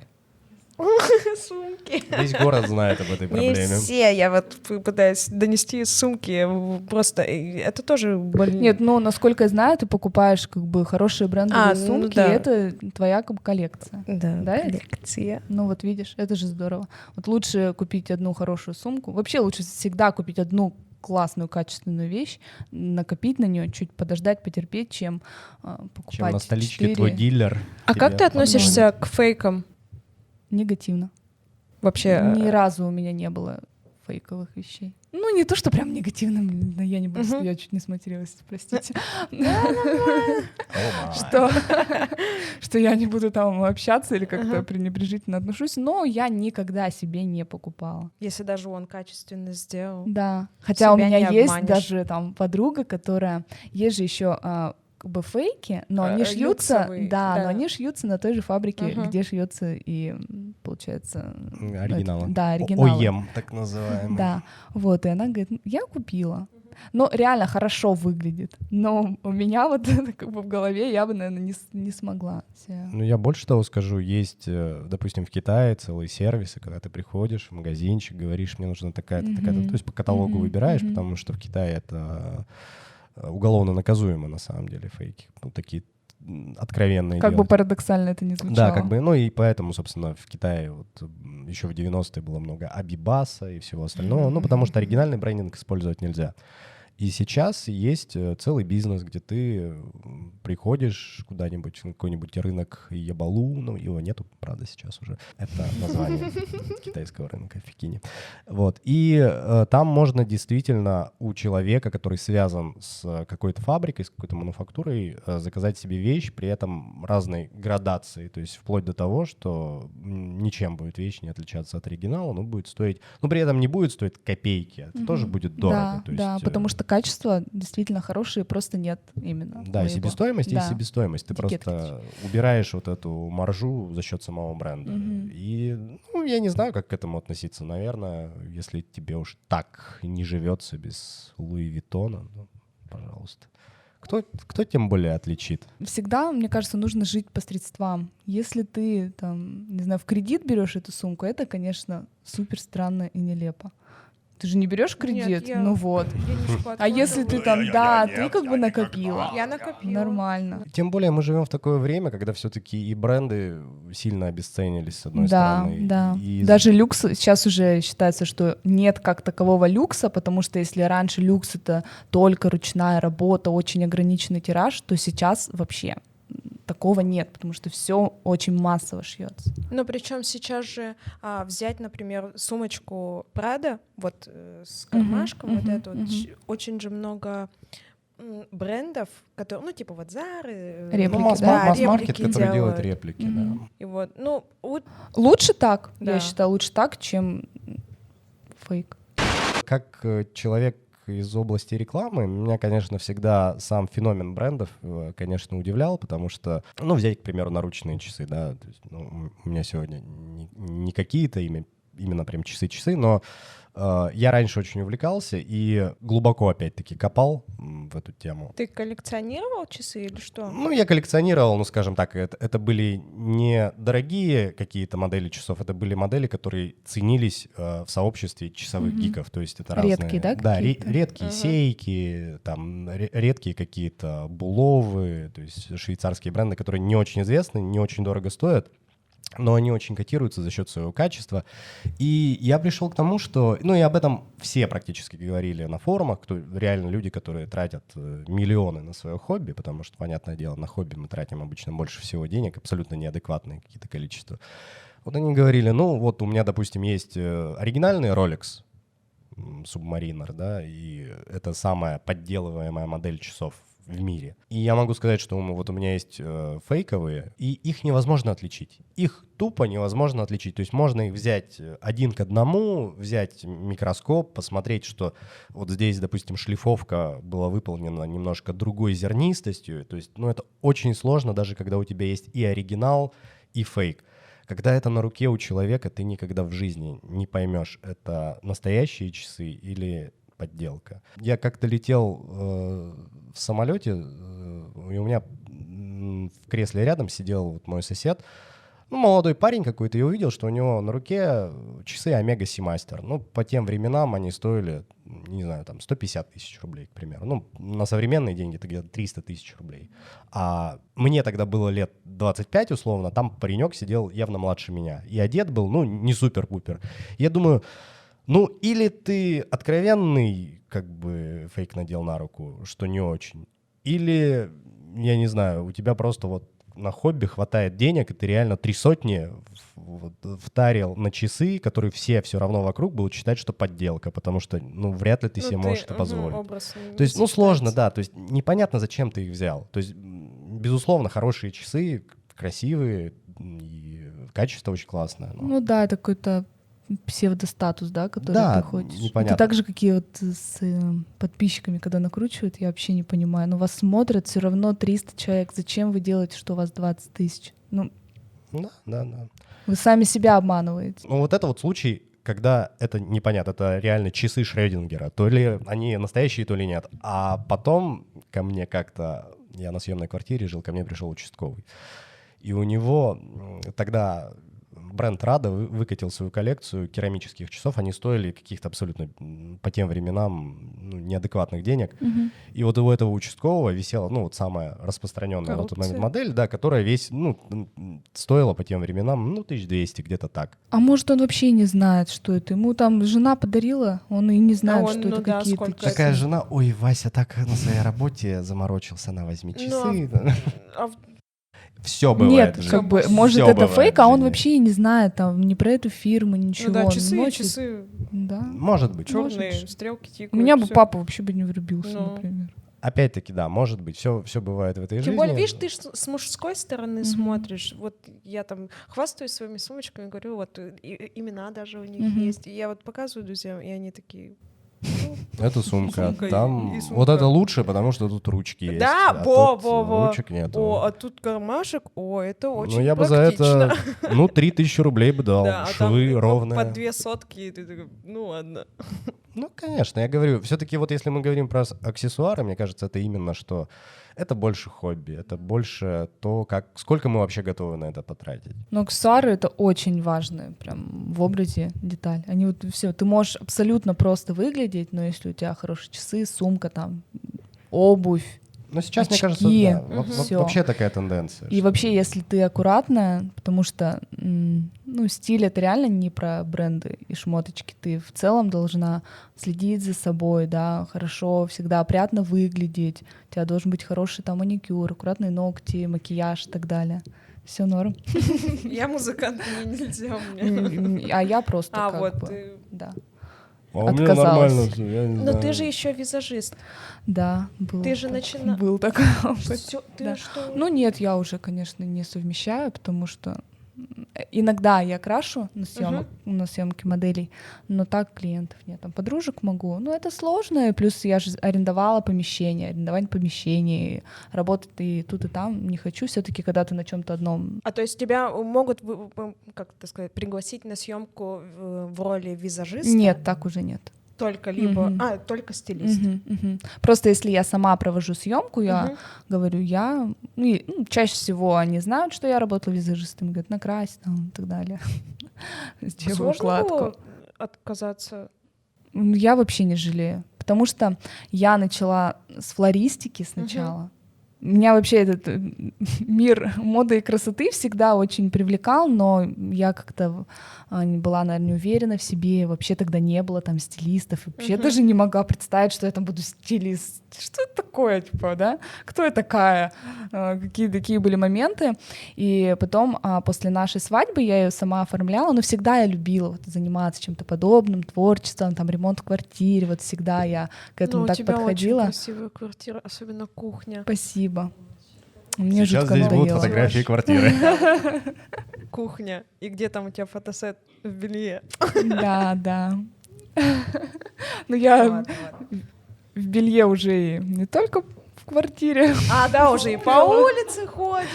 Сумки. Весь город знает об этой Не проблеме. все, я вот пытаюсь донести сумки, просто это тоже больно. Нет, ну, насколько я знаю, ты покупаешь как бы хорошие брендовые ну сумки, да. и это твоя как бы коллекция. Да, Да, это? коллекция. Ну вот видишь, это же здорово. Вот лучше купить одну хорошую сумку. Вообще лучше всегда купить одну классную, качественную вещь, накопить на нее, чуть подождать, потерпеть, чем покупать Чем на столичке 4. твой дилер. А как тебе ты относишься к фейкам? Негативно. Вообще, Ни разу у меня не было фейковых вещей. Ну, не то, что прям негативным, но я не буду, я чуть не сматерилась, простите. Что я не буду там общаться или как-то пренебрежительно отношусь, но я никогда себе не покупала. Если даже он качественно сделал. Да, хотя у Себя меня не есть обманешь. даже там подруга, которая... Есть же еще как бы фейки, но они шьются... люксовые, Да, да. но они шьются на той же фабрике, где шьется и, получается... Оригиналы. Да, оригиналы. ОЕМ, так называемый. Да, вот, и она говорит, я купила. Но реально хорошо выглядит. Но у меня вот это как бы в голове я бы, наверное, не смогла. Ну, я больше того скажу, есть, допустим, в Китае целые сервисы, когда ты приходишь в магазинчик, говоришь, мне нужна такая-то, такая-то, то есть по каталогу выбираешь, потому что в Китае это уголовно наказуемо, на самом деле, фейки. Ну, такие откровенные Как бы делать. парадоксально это не звучало. Да, как бы, ну и поэтому, собственно, в Китае вот еще в 90-е было много Абибаса и всего остального, ну потому что оригинальный брендинг использовать нельзя. И сейчас есть целый бизнес, где ты приходишь куда-нибудь на какой-нибудь рынок Ябалу, ну его нету, правда, сейчас уже. Это название китайского рынка в Пекине. Вот. И там можно действительно у человека, который связан с какой-то фабрикой, с какой-то мануфактурой, заказать себе вещь, при этом разной градации, то есть вплоть до того, что ничем будет вещь не отличаться от оригинала, но будет стоить, но при этом не будет стоить копейки, это тоже будет дорого. Да, то есть, да, потому что качество действительно хорошее, просто нет именно. Да, моего. себестоимость есть Да. себестоимость. Ты Этикетки просто убираешь вот эту маржу за счет самого бренда. И, ну, я не знаю, как к этому относиться. Наверное, если тебе уж так не живется без Луи Виттона, ну, пожалуйста. Кто тем более отличит? Всегда, мне кажется, нужно жить по средствам. Если ты, там, не знаю, в кредит берешь эту сумку, это, конечно, супер странно и нелепо. Ты же не берешь кредит, я- ну вот. Я не шоколадка. А если ты там, да, ты как бы накопила. Я накопила. Нормально. Тем более мы живем в такое время, когда все-таки и бренды сильно обесценились, с одной Да, стороны. да. И Даже люкс, сейчас уже считается, что нет как такового люкса, потому что если раньше люкс — это только ручная работа, очень ограниченный тираж, то сейчас вообще такого нет, потому что все очень массово шьется. Ну, причем сейчас же взять, например, сумочку Prada, вот с кармашком, вот эту, вот, очень же много брендов, которые, ну, типа вот Zara. Реплики, ну, да? масс-маркет, реплики который делает делают. реплики, да. И вот, ну, вот Лучше так, Да. я считаю, лучше так, чем фейк. Как человек из области рекламы, меня, конечно, всегда сам феномен брендов, конечно, удивлял, потому что, ну, взять, к примеру, наручные часы, да, то есть, ну, у меня сегодня не какие-то именно прям часы-часы, но я раньше очень увлекался и глубоко, опять-таки, копал в эту тему. ты коллекционировал часы или что? Ну, я коллекционировал, ну, скажем так, это были не дорогие какие-то модели часов, это были модели, которые ценились в сообществе часовых гиков, то есть это разные... Редкие, да, Да, какие-то? редкие сейки, там, редкие какие-то буловы, то есть швейцарские бренды, которые не очень известны, не очень дорого стоят, но они очень котируются за счет своего качества. И я пришел к тому, что... Ну, и об этом все практически говорили на форумах, кто реально люди, которые тратят миллионы на свое хобби, потому что, понятное дело, на хобби мы тратим обычно больше всего денег, абсолютно неадекватные какие-то количества. Вот они говорили, ну, вот у меня, допустим, есть оригинальный Rolex Submariner, да, и это самая подделываемая модель часов в мире. И я могу сказать, что вот у меня есть фейковые, и их невозможно отличить. Их тупо невозможно отличить. То есть можно их взять один к одному, взять микроскоп, посмотреть, что вот здесь, допустим, шлифовка была выполнена немножко другой зернистостью. То есть, ну, это очень сложно, даже когда у тебя есть и оригинал, и фейк. Когда это на руке у человека, ты никогда в жизни не поймешь, это настоящие часы или подделка. Я как-то летел в самолете, и у меня в кресле рядом сидел вот мой сосед, ну, молодой парень какой-то, и увидел, что у него на руке часы Omega Seamaster. Ну, по тем временам они стоили, не знаю, там 150 тысяч рублей, к примеру. Ну, на современные деньги это где-то 300 тысяч рублей. А мне тогда было лет 25 условно, там паренек сидел явно младше меня. И одет был, ну, не супер-пупер. Я думаю... Ну, или ты откровенный, как бы, фейк надел на руку, что не очень, или я не знаю, у тебя просто вот на хобби хватает денег, и ты реально 300 втарил на часы, которые все равно вокруг будут считать, что подделка, потому что, ну, вряд ли ты себе можешь это позволить. То есть, ну, сложно, да, то есть непонятно, зачем ты их взял. То есть, безусловно, хорошие часы, красивые, и качество очень классное. Но... Ну да, это какой-то псевдостатус, да, который да, ты хочешь. непонятно. Это так же, как и вот с подписчиками, когда накручивают, я вообще не понимаю. Но вас смотрят все равно 300 человек. Зачем вы делаете, что у вас 20 тысяч? Ну, да. вы сами себя обманываете. Ну вот это вот случай, когда это непонятно, это реально часы Шрёдингера. То ли они настоящие, то ли нет. А потом ко мне как-то, я на съемной квартире жил, ко мне пришел участковый. И у него тогда бренд Рада выкатил свою коллекцию керамических часов. Они стоили каких-то абсолютно по тем временам неадекватных денег. И вот у этого участкового висела, ну, вот самая распространенная на тот момент модель, да, которая стоила по тем временам, 1200, где-то так. А может, он вообще не знает, что это? Ему там жена подарила, он и не знает, что это какие-то часы. Такая жена, ой, Вася так на своей работе заморочился, на возьми часы. Все бывает. Нет, как бы, может, это фейк, а он вообще и не знает там ни про эту фирму, ничего. Ну да, часы. Да. Может быть. Черные стрелки тикают. У меня бы папа вообще бы не влюбился, например. Опять-таки, да, может быть, все бывает в этой жизни. Тем более, видишь, ты с мужской стороны смотришь. Вот я там хвастаюсь своими сумочками, говорю, вот имена даже у них есть. И я вот показываю друзьям, и они такие... Это сумка. Там и сумка. Вот это лучше, потому что тут ручки есть. Да, во. Ручек нет. А тут кармашек, это очень Ну, я бы за практично. это, 3000 рублей бы дал. Да, а Швы там ровные. по 2 сотки, и ты такой, ну ладно. Ну, конечно, я говорю, все-таки вот если мы говорим про аксессуары, мне кажется, это именно что это больше хобби, это больше то, сколько мы вообще готовы на это потратить. Но аксессуары — это очень важная прям в образе деталь. Они вот все, ты можешь абсолютно просто выглядеть, но если у тебя хорошие часы, сумка, там, обувь, Но сейчас, очки, мне кажется, да, всё. вообще такая тенденция. И вообще, если ты аккуратная, потому что, стиль — это реально не про бренды и шмоточки. Ты в целом должна следить за собой, да, хорошо, всегда опрятно выглядеть. У тебя должен быть хороший там маникюр, аккуратные ногти, макияж и так далее. Все норм. Я музыкант, мне нельзя у меня. А я просто А, как вот бы, ты... да. А у меня отказалась. нормально всё, я не Но знаю. ты же еще визажист. Да, был. Ты же начала... Был такой опыт. Ты Да. что? Ну нет, я уже, конечно, не совмещаю, потому что иногда я крашу на съемке моделей, но так клиентов нет. Там подружек могу. Но это сложно, и плюс я же арендовала помещение, арендовать помещение, работать и тут, и там не хочу. Все-таки, когда ты на чем-то одном. А то есть тебя могут, как это сказать, пригласить на съемку в роли визажиста? Нет, так уже нет. Только либо... только стилист. Просто если я сама провожу съемку, я говорю, чаще всего они знают, что я работала визажистом, говорят, накрась там и так далее. Сделаю Сложно укладку. было отказаться? Я вообще не жалею, потому что я начала с флористики сначала. Меня вообще этот мир моды и красоты всегда очень привлекал, но я как-то была, наверное, не уверена в себе, вообще тогда не было там стилистов, и вообще даже не могла представить, что я там буду стилист. Что это такое, типа, да? Кто я такая? Какие такие были моменты. И потом, после нашей свадьбы, я ее сама оформляла, но всегда я любила вот заниматься чем-то подобным, творчеством, там, ремонт в квартире, вот всегда я к этому так подходила. У тебя очень красивая квартира, особенно кухня. Спасибо. Мне Сейчас жутко здесь будут надоело. фотографии квартиры. Кухня. И где там у тебя фотосет в белье? Да. Ну я в белье уже и не только в квартире. Да, уже и по улице ходим.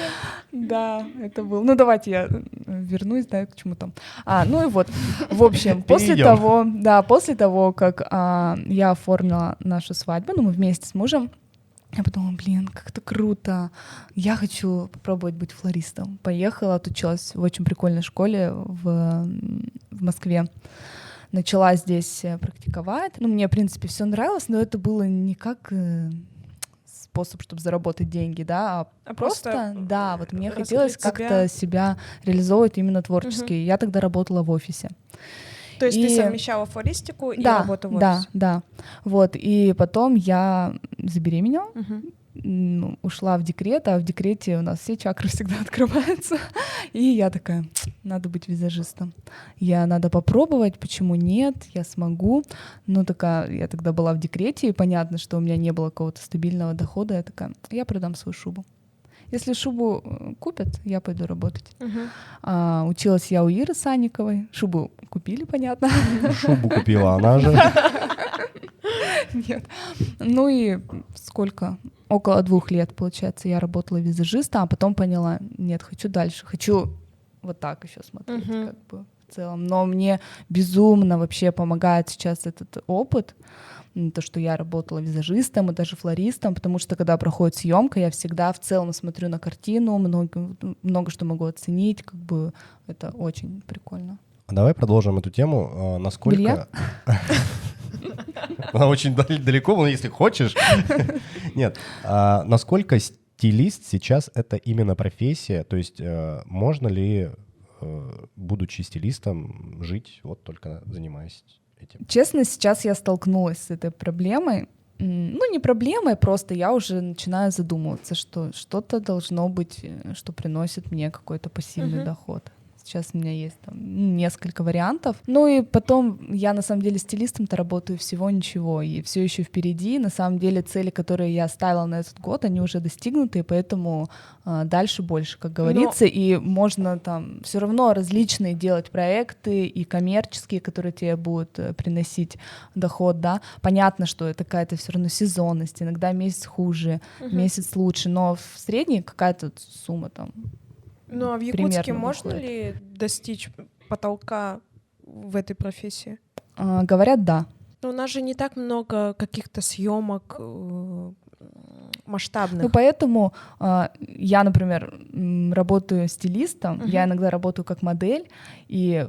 Да, это был. Ну давайте я вернусь, да, к чему там. Ну и вот, в общем, после того, как я оформила нашу свадьбу, мы вместе с мужем, я подумала, как это круто, я хочу попробовать быть флористом. Поехала, отучилась в очень прикольной школе в Москве. Начала здесь практиковать. Мне, в принципе, все нравилось, но это было не как способ, чтобы заработать деньги, да, а просто, да, вот мне хотелось как-то себя реализовывать именно творчески. Я тогда работала в офисе. То есть ты совмещала флористику и работу в офисе? Да. Вот, и потом я забеременела, ушла в декрет, а в декрете у нас все чакры всегда открываются. И я такая, надо быть визажистом. Надо попробовать, почему нет, я смогу. Я тогда была в декрете, и понятно, что у меня не было какого-то стабильного дохода. Я такая, я продам свою шубу. Если шубу купят, я пойду работать. Училась я у Иры Санниковой. Шубу купили, понятно. Шубу купила она же. Нет. Ну и сколько? Около 2 лет, получается, я работала визажистом, а потом поняла, нет, хочу дальше. Хочу вот так еще смотреть, как бы в целом. Но мне безумно вообще помогает сейчас этот опыт, то, что я работала визажистом и даже флористом, потому что когда проходит съемка, я всегда в целом смотрю на картину, много что могу оценить, как бы это очень прикольно. Давай продолжим эту тему. Насколько... Белья? Она очень далеко, но если хочешь. Нет. Насколько стилист сейчас — это именно профессия? То есть можно ли, будучи стилистом, жить вот только занимаясь этим? Честно, сейчас я столкнулась с этой проблемой. Не проблемой, просто я уже начинаю задумываться, что что-то должно быть, что приносит мне какой-то пассивный доход. Сейчас у меня есть там несколько вариантов. Ну и потом я на самом деле стилистом-то работаю всего ничего, и все еще впереди. На самом деле цели, которые я ставила на этот год, они уже достигнуты, и поэтому дальше больше, как говорится. И можно там все равно различные делать проекты и коммерческие, которые тебе будут приносить доход, да. Понятно, что это какая-то все равно сезонность, иногда месяц хуже, месяц лучше, но в средней какая-то сумма там. Ну а в Якутске можно ли достичь потолка в этой профессии? Говорят, да. Но у нас же не так много каких-то съемок масштабных. Ну поэтому я, например, работаю стилистом, я иногда работаю как модель и,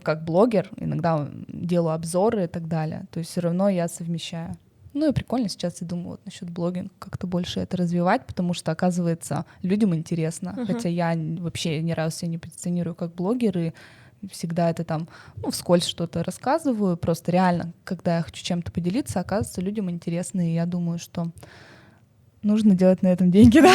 как блогер, иногда делаю обзоры и так далее. То есть все равно я совмещаю. Ну и прикольно сейчас, я думаю, вот насчет блогинга как-то больше это развивать, потому что, оказывается, людям интересно. Хотя я вообще ни разу себя не позиционирую как блогер, и всегда это там, вскользь что-то рассказываю. Просто реально, когда я хочу чем-то поделиться, оказывается, людям интересно, и я думаю, что нужно делать на этом деньги, да?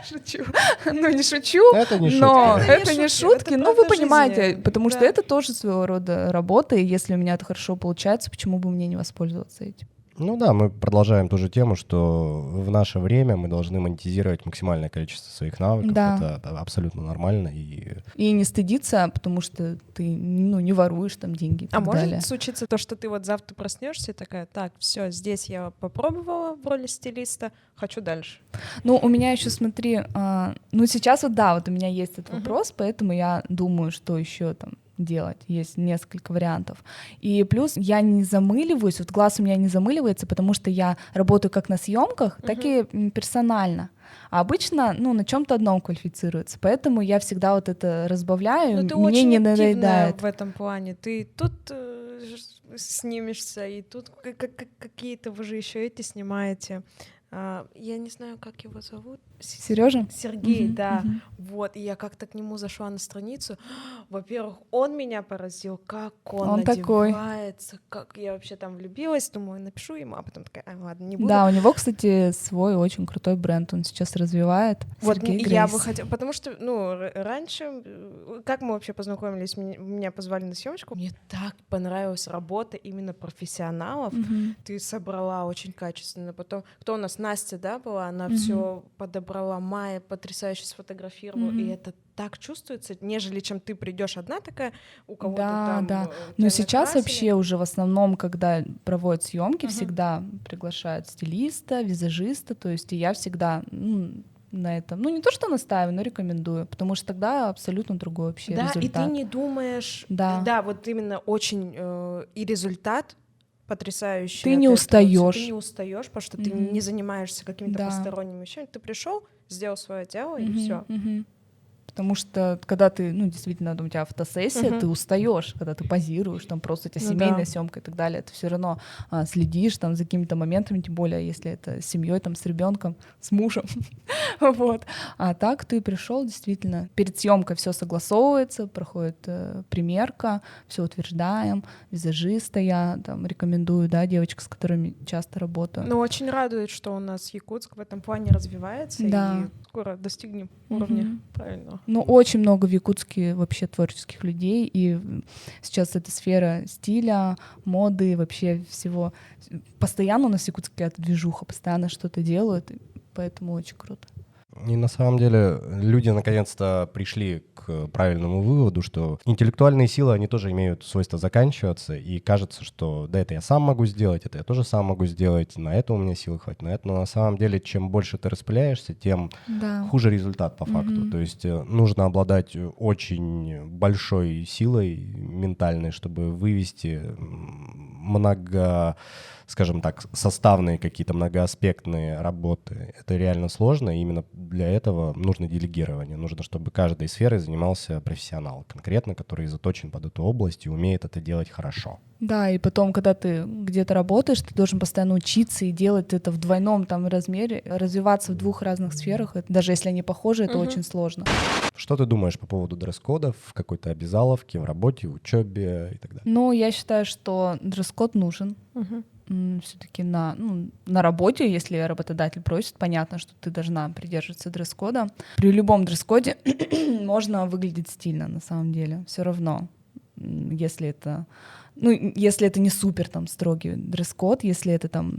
Шучу. Не шучу, это не но шутки. это не шутки. Вы понимаете, жизни. потому что это тоже своего рода работа, и если у меня это хорошо получается, почему бы мне не воспользоваться этим? Ну да, мы продолжаем ту же тему, что в наше время мы должны монетизировать максимальное количество своих навыков. Да. Это абсолютно нормально. И не стыдиться, потому что ты не воруешь там деньги и так далее. Может случиться то, что ты вот завтра проснешься и такая, так, все, здесь я попробовала в роли стилиста, хочу дальше. У меня еще, смотри, сейчас вот у меня есть этот вопрос, поэтому я думаю, что еще там делать. Есть несколько вариантов. И плюс я не замыливаюсь, вот глаз у меня не замыливается, потому что я работаю как на съемках, так и персонально. А обычно, на чем-то одном квалифицируется. Поэтому я всегда вот это разбавляю, ты мне очень не надоедает. в этом плане. Ты тут снимешься, и тут какие-то вы же еще эти снимаете. Я не знаю, как его зовут. Сережа? Сергей, да. Вот, и я как-то к нему зашла на страницу. Во-первых, он меня поразил, как он одевается, такой. Как я вообще там влюбилась. Думаю, напишу ему, а потом такая, ладно, не буду. Да, у него, кстати, свой очень крутой бренд, он сейчас развивает. Вот, Сергей я Грейс. бы хотела, потому что, раньше, как мы вообще познакомились, меня позвали на съемочку, мне так понравилась работа именно профессионалов. Ты собрала очень качественно. Потом, кто у нас, Настя, да, была, она все подобрала, Майя потрясающе сфотографировала, и это так чувствуется, нежели чем ты придешь одна такая, у кого-то там. Да. Но сейчас вообще уже в основном, когда проводят съемки, всегда приглашают стилиста, визажиста, то есть и я всегда на этом, не то что настаиваю, но рекомендую, потому что тогда абсолютно другой вообще результат. Да, и ты не думаешь, да, вот именно очень и результат потрясающий. Ты не устаешь. Ты не устаешь, потому что ты не занимаешься какими-то посторонними вещами. Ты пришел, сделал свое дело, и все. Потому что когда ты, ну, действительно, у тебя фотосессия, ты устаешь, когда ты позируешь, там просто у тебя семейная съемка и так далее, ты все равно следишь там за какими-то моментами, тем более, если это с семьей, там, с ребенком, с мужем. Вот. А так ты пришел, действительно, перед съемкой все согласовывается, проходит примерка, все утверждаем, визажиста я там рекомендую, да, девочек, с которыми часто работаю. Ну, очень радует, что у нас Якутск в этом плане развивается, Да. и скоро достигнем уровня правильного. Ну, очень много в Якутске вообще творческих людей, и сейчас эта сфера стиля, моды, вообще всего. Постоянно у нас в Якутске какая-то движуха, постоянно что-то делают, и поэтому очень круто. И на самом деле люди наконец-то пришли к правильному выводу, что интеллектуальные силы, они тоже имеют свойство заканчиваться, и кажется, что да, это я сам могу сделать, это я тоже сам могу сделать, на это у меня силы хватит, на это. Но на самом деле, чем больше ты распыляешься, тем хуже результат по факту. То есть нужно обладать очень большой силой ментальной, чтобы вывести скажем так, составные какие-то многоаспектные работы. Это реально сложно, и именно для этого нужно делегирование. Нужно, чтобы каждой сферой занимался профессионал конкретно, который заточен под эту область и умеет это делать хорошо. Да, и потом, когда ты где-то работаешь, ты должен постоянно учиться и делать это в двойном там размере, развиваться в двух разных сферах. Даже если они похожи, это очень сложно. Что ты думаешь по поводу дресс-кодов в какой-то обязаловке, в работе, в учебе и так далее? Ну, я считаю, что дресс-код нужен. Все-таки на работе, если работодатель просит, понятно, что ты должна придерживаться дресс-кода. При любом дресс-коде можно выглядеть стильно, на самом деле, все равно, если это не супер там строгий дресс-код, если это там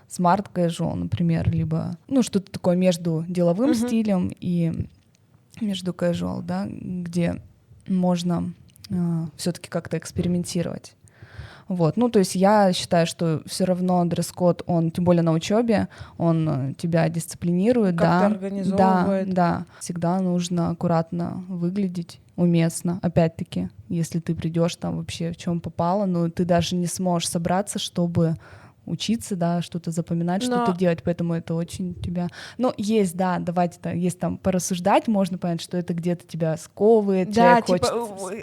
smart casual, например, либо что-то такое между деловым стилем и между casual, да, где можно все-таки как-то экспериментировать. Вот, то есть я считаю, что все равно дресс-код, он, тем более на учебе, он тебя дисциплинирует, как-то организовывает. Да, всегда нужно аккуратно выглядеть, уместно. Опять-таки, если ты придешь там вообще в чем попало, ты даже не сможешь собраться, чтобы учиться, да, что-то запоминать, что-то делать, поэтому это очень тебя... есть, да, есть там порассуждать, можно понять, что это где-то тебя сковывает, да, хочет...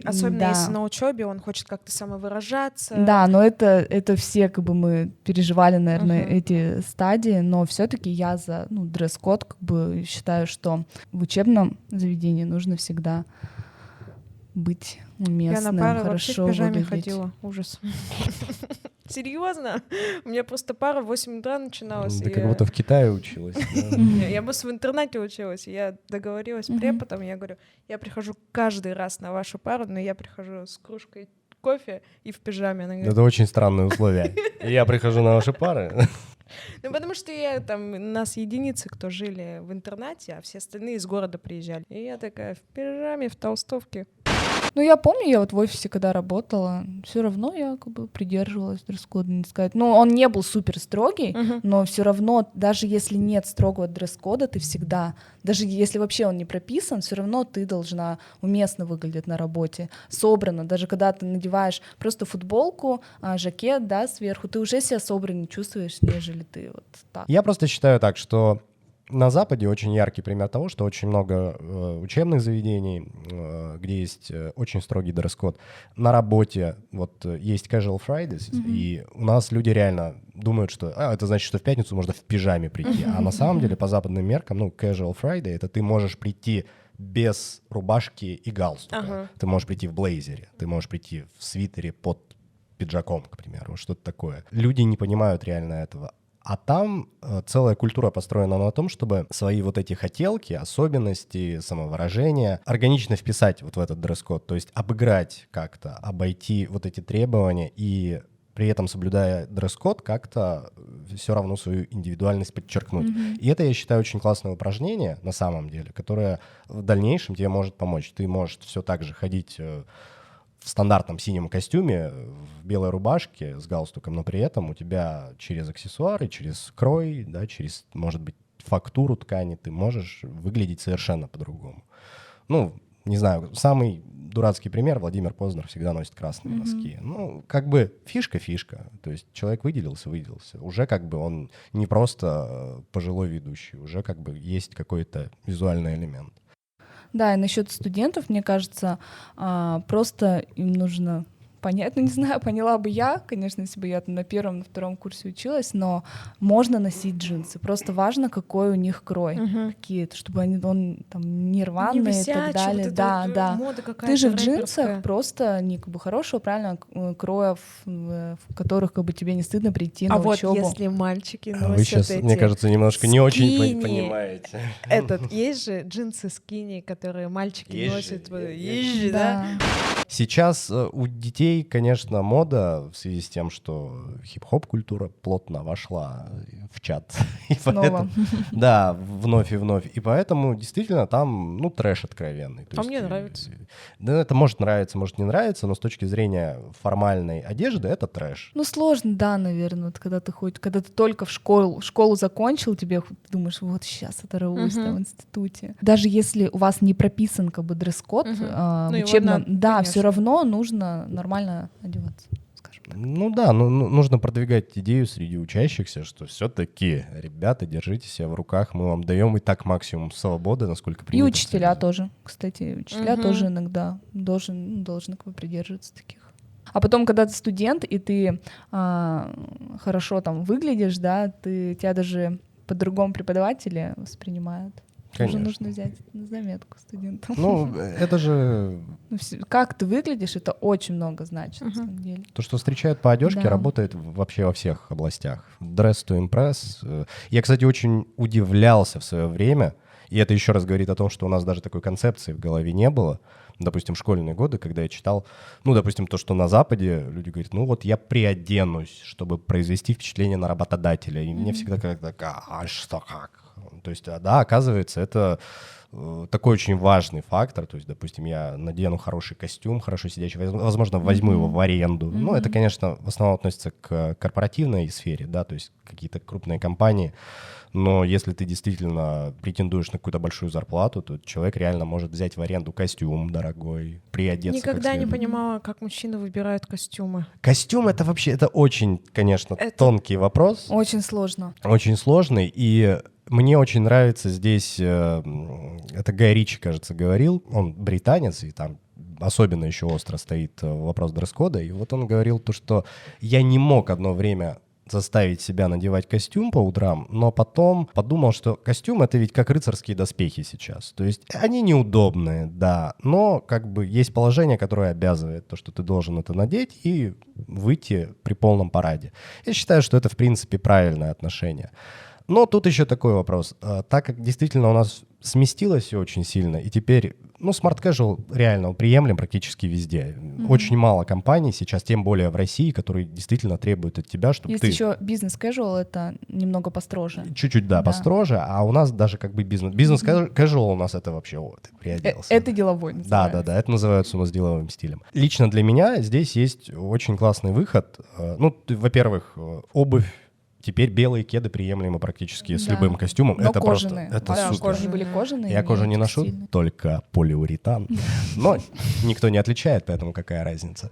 особенно если на учебе он хочет как-то самовыражаться. Да, но это все, мы переживали, наверное, эти стадии, но все-таки я за дресс-код, считаю, что в учебном заведении нужно всегда быть уместным, я на пару хорошо вообще в пижаме выглядеть. ходила, ужас. Серьезно? У меня просто пара в 8 утра начиналась. Да как будто в Китае училась. Я просто в интернате училась. Я договорилась с преподом, я говорю, я прихожу каждый раз на вашу пару, но я прихожу с кружкой кофе и в пижаме. Это очень странные условия. Я прихожу на ваши пары. Потому что нас единицы, кто жили в интернате, а все остальные из города приезжали. И я такая в пижаме, в толстовке. Я помню, я в офисе, когда работала, все равно я придерживалась дресс-кода, не сказать. Он не был супер строгий, но все равно, даже если нет строгого дресс-кода, ты всегда, даже если вообще он не прописан, все равно ты должна уместно выглядеть на работе, собрано. Даже когда ты надеваешь просто футболку, жакет, да, сверху, ты уже себя собраннее чувствуешь, нежели ты вот так. Я просто считаю так, что на Западе очень яркий пример того, что очень много учебных заведений, где есть очень строгий дресс-код. На работе есть casual Fridays, и у нас люди реально думают, что это значит, что в пятницу можно в пижаме прийти. А на самом деле по западным меркам, casual Friday — это ты можешь прийти без рубашки и галстука. Ты можешь прийти в блейзере, ты можешь прийти в свитере под пиджаком, к примеру, что-то такое. Люди не понимают реально этого. А там целая культура построена на том, чтобы свои эти хотелки, особенности, самовыражения органично вписать в этот дресс-код, то есть обыграть как-то, обойти эти требования и при этом, соблюдая дресс-код, как-то все равно свою индивидуальность подчеркнуть. И это, я считаю, очень классное упражнение на самом деле, которое в дальнейшем тебе может помочь. Ты можешь все так же ходить в стандартном синем костюме, в белой рубашке с галстуком, но при этом у тебя через аксессуары, через крой, да, через, может быть, фактуру ткани ты можешь выглядеть совершенно по-другому. Не знаю, самый дурацкий пример: Владимир Познер всегда носит красные носки. Фишка. То есть человек выделился. Уже он не просто пожилой ведущий, уже есть какой-то визуальный элемент. Да, и насчет студентов, мне кажется, просто им нужно понять, ну не знаю, поняла бы я, конечно, если бы я там на первом, на втором курсе училась, но можно носить джинсы. Просто важно, какой у них крой, какие-то, чтобы он там не рваные и так висячий, далее. вот да, эта да. мода какая-то Ты же в рэперская. джинсах просто не как бы хорошего, правильно кроя, в которых как бы тебе не стыдно прийти на вот учебу. если мальчики носят Вы сейчас, эти мне кажется, немножко не очень скини, понимаете. есть же джинсы скини, которые мальчики Есть же, носят. есть. Есть же, да? Сейчас у детей, конечно, мода в связи с тем, что хип-хоп культура плотно вошла в чат. И Снова. да, вновь и вновь. И поэтому действительно там, ну, трэш откровенный. То А есть, мне нравится. Да, это может нравиться, может не нравиться, но с точки зрения формальной одежды это трэш. Ну, сложно, да, наверное, вот когда ты только в школу закончил, тебе думаешь, вот сейчас оторвусь там в институте. Даже если у вас не прописан как бы дресс-код в его учебном, надо, да, конечно. все равно нужно нормально одеваться, скажем так. Ну да, нужно продвигать идею среди учащихся, что все-таки, ребята, держите себя в руках, мы вам даем и так максимум свободы, насколько И принято. учителя тоже, кстати, учителя тоже иногда должны как бы придерживаться таких. А потом, когда ты студент, и ты хорошо там выглядишь, да, тебя даже по-другому преподаватели воспринимают. Тоже Конечно. нужно взять на заметку студентам. Ну, это же Как ты выглядишь, это очень много значит, на самом деле. то, что встречают по одежке, Да. работает вообще во всех областях. Dress to impress. Я, кстати, очень удивлялся в свое время, и это еще раз говорит о том, что у нас даже такой концепции в голове не было. Допустим, в школьные годы, когда я читал, ну, допустим, то, что на Западе люди говорят, ну, вот я приоденусь, чтобы произвести впечатление на работодателя. И мне всегда как-то, что как? То есть, да, оказывается, это такой очень важный фактор. То есть, допустим, я надену хороший костюм, хорошо сидящий, возможно, возьму его в аренду. Ну, это, конечно, в основном относится к корпоративной сфере, да, то есть какие-то крупные компании. Но если ты действительно претендуешь на какую-то большую зарплату, то человек реально может взять в аренду костюм дорогой, приодеться Никогда как не следует. понимала, как мужчины выбирают костюмы. Костюм — это вообще, это очень, конечно, Это- тонкий вопрос. Очень сложно. Очень сложный, и мне очень нравится здесь, это Гай Ричи, кажется, говорил, он британец, и там особенно еще остро стоит вопрос дресс-кода, и вот он говорил то, что я не мог одно время заставить себя надевать костюм по утрам, но потом подумал, что костюм — это ведь как рыцарские доспехи сейчас. То есть они неудобные, да, но как бы есть положение, которое обязывает то, что ты должен это надеть и выйти при полном параде. Я считаю, что это, в принципе, правильное отношение. Но тут еще такой вопрос. Так как действительно у нас сместилось все очень сильно, и теперь, ну, smart casual реально он приемлем практически везде. Очень мало компаний сейчас, тем более в России, которые действительно требуют от тебя, чтобы Есть ты еще бизнес-casual, это немного построже. чуть-чуть, да, построже, а у нас даже как бы бизнес casual у нас это вообще, ты приоделся. Это деловой называется. Да, это называется у нас деловым стилем. Лично для меня здесь есть очень классный выход. Ну, во-первых, обувь. Теперь белые кеды приемлемы практически с Да. любым костюмом. Но это кожаные. просто, это Да, супер. они были кожаные. Я кожу не или ношу, текстильные. только полиуретан. Но никто не отличает, поэтому какая разница.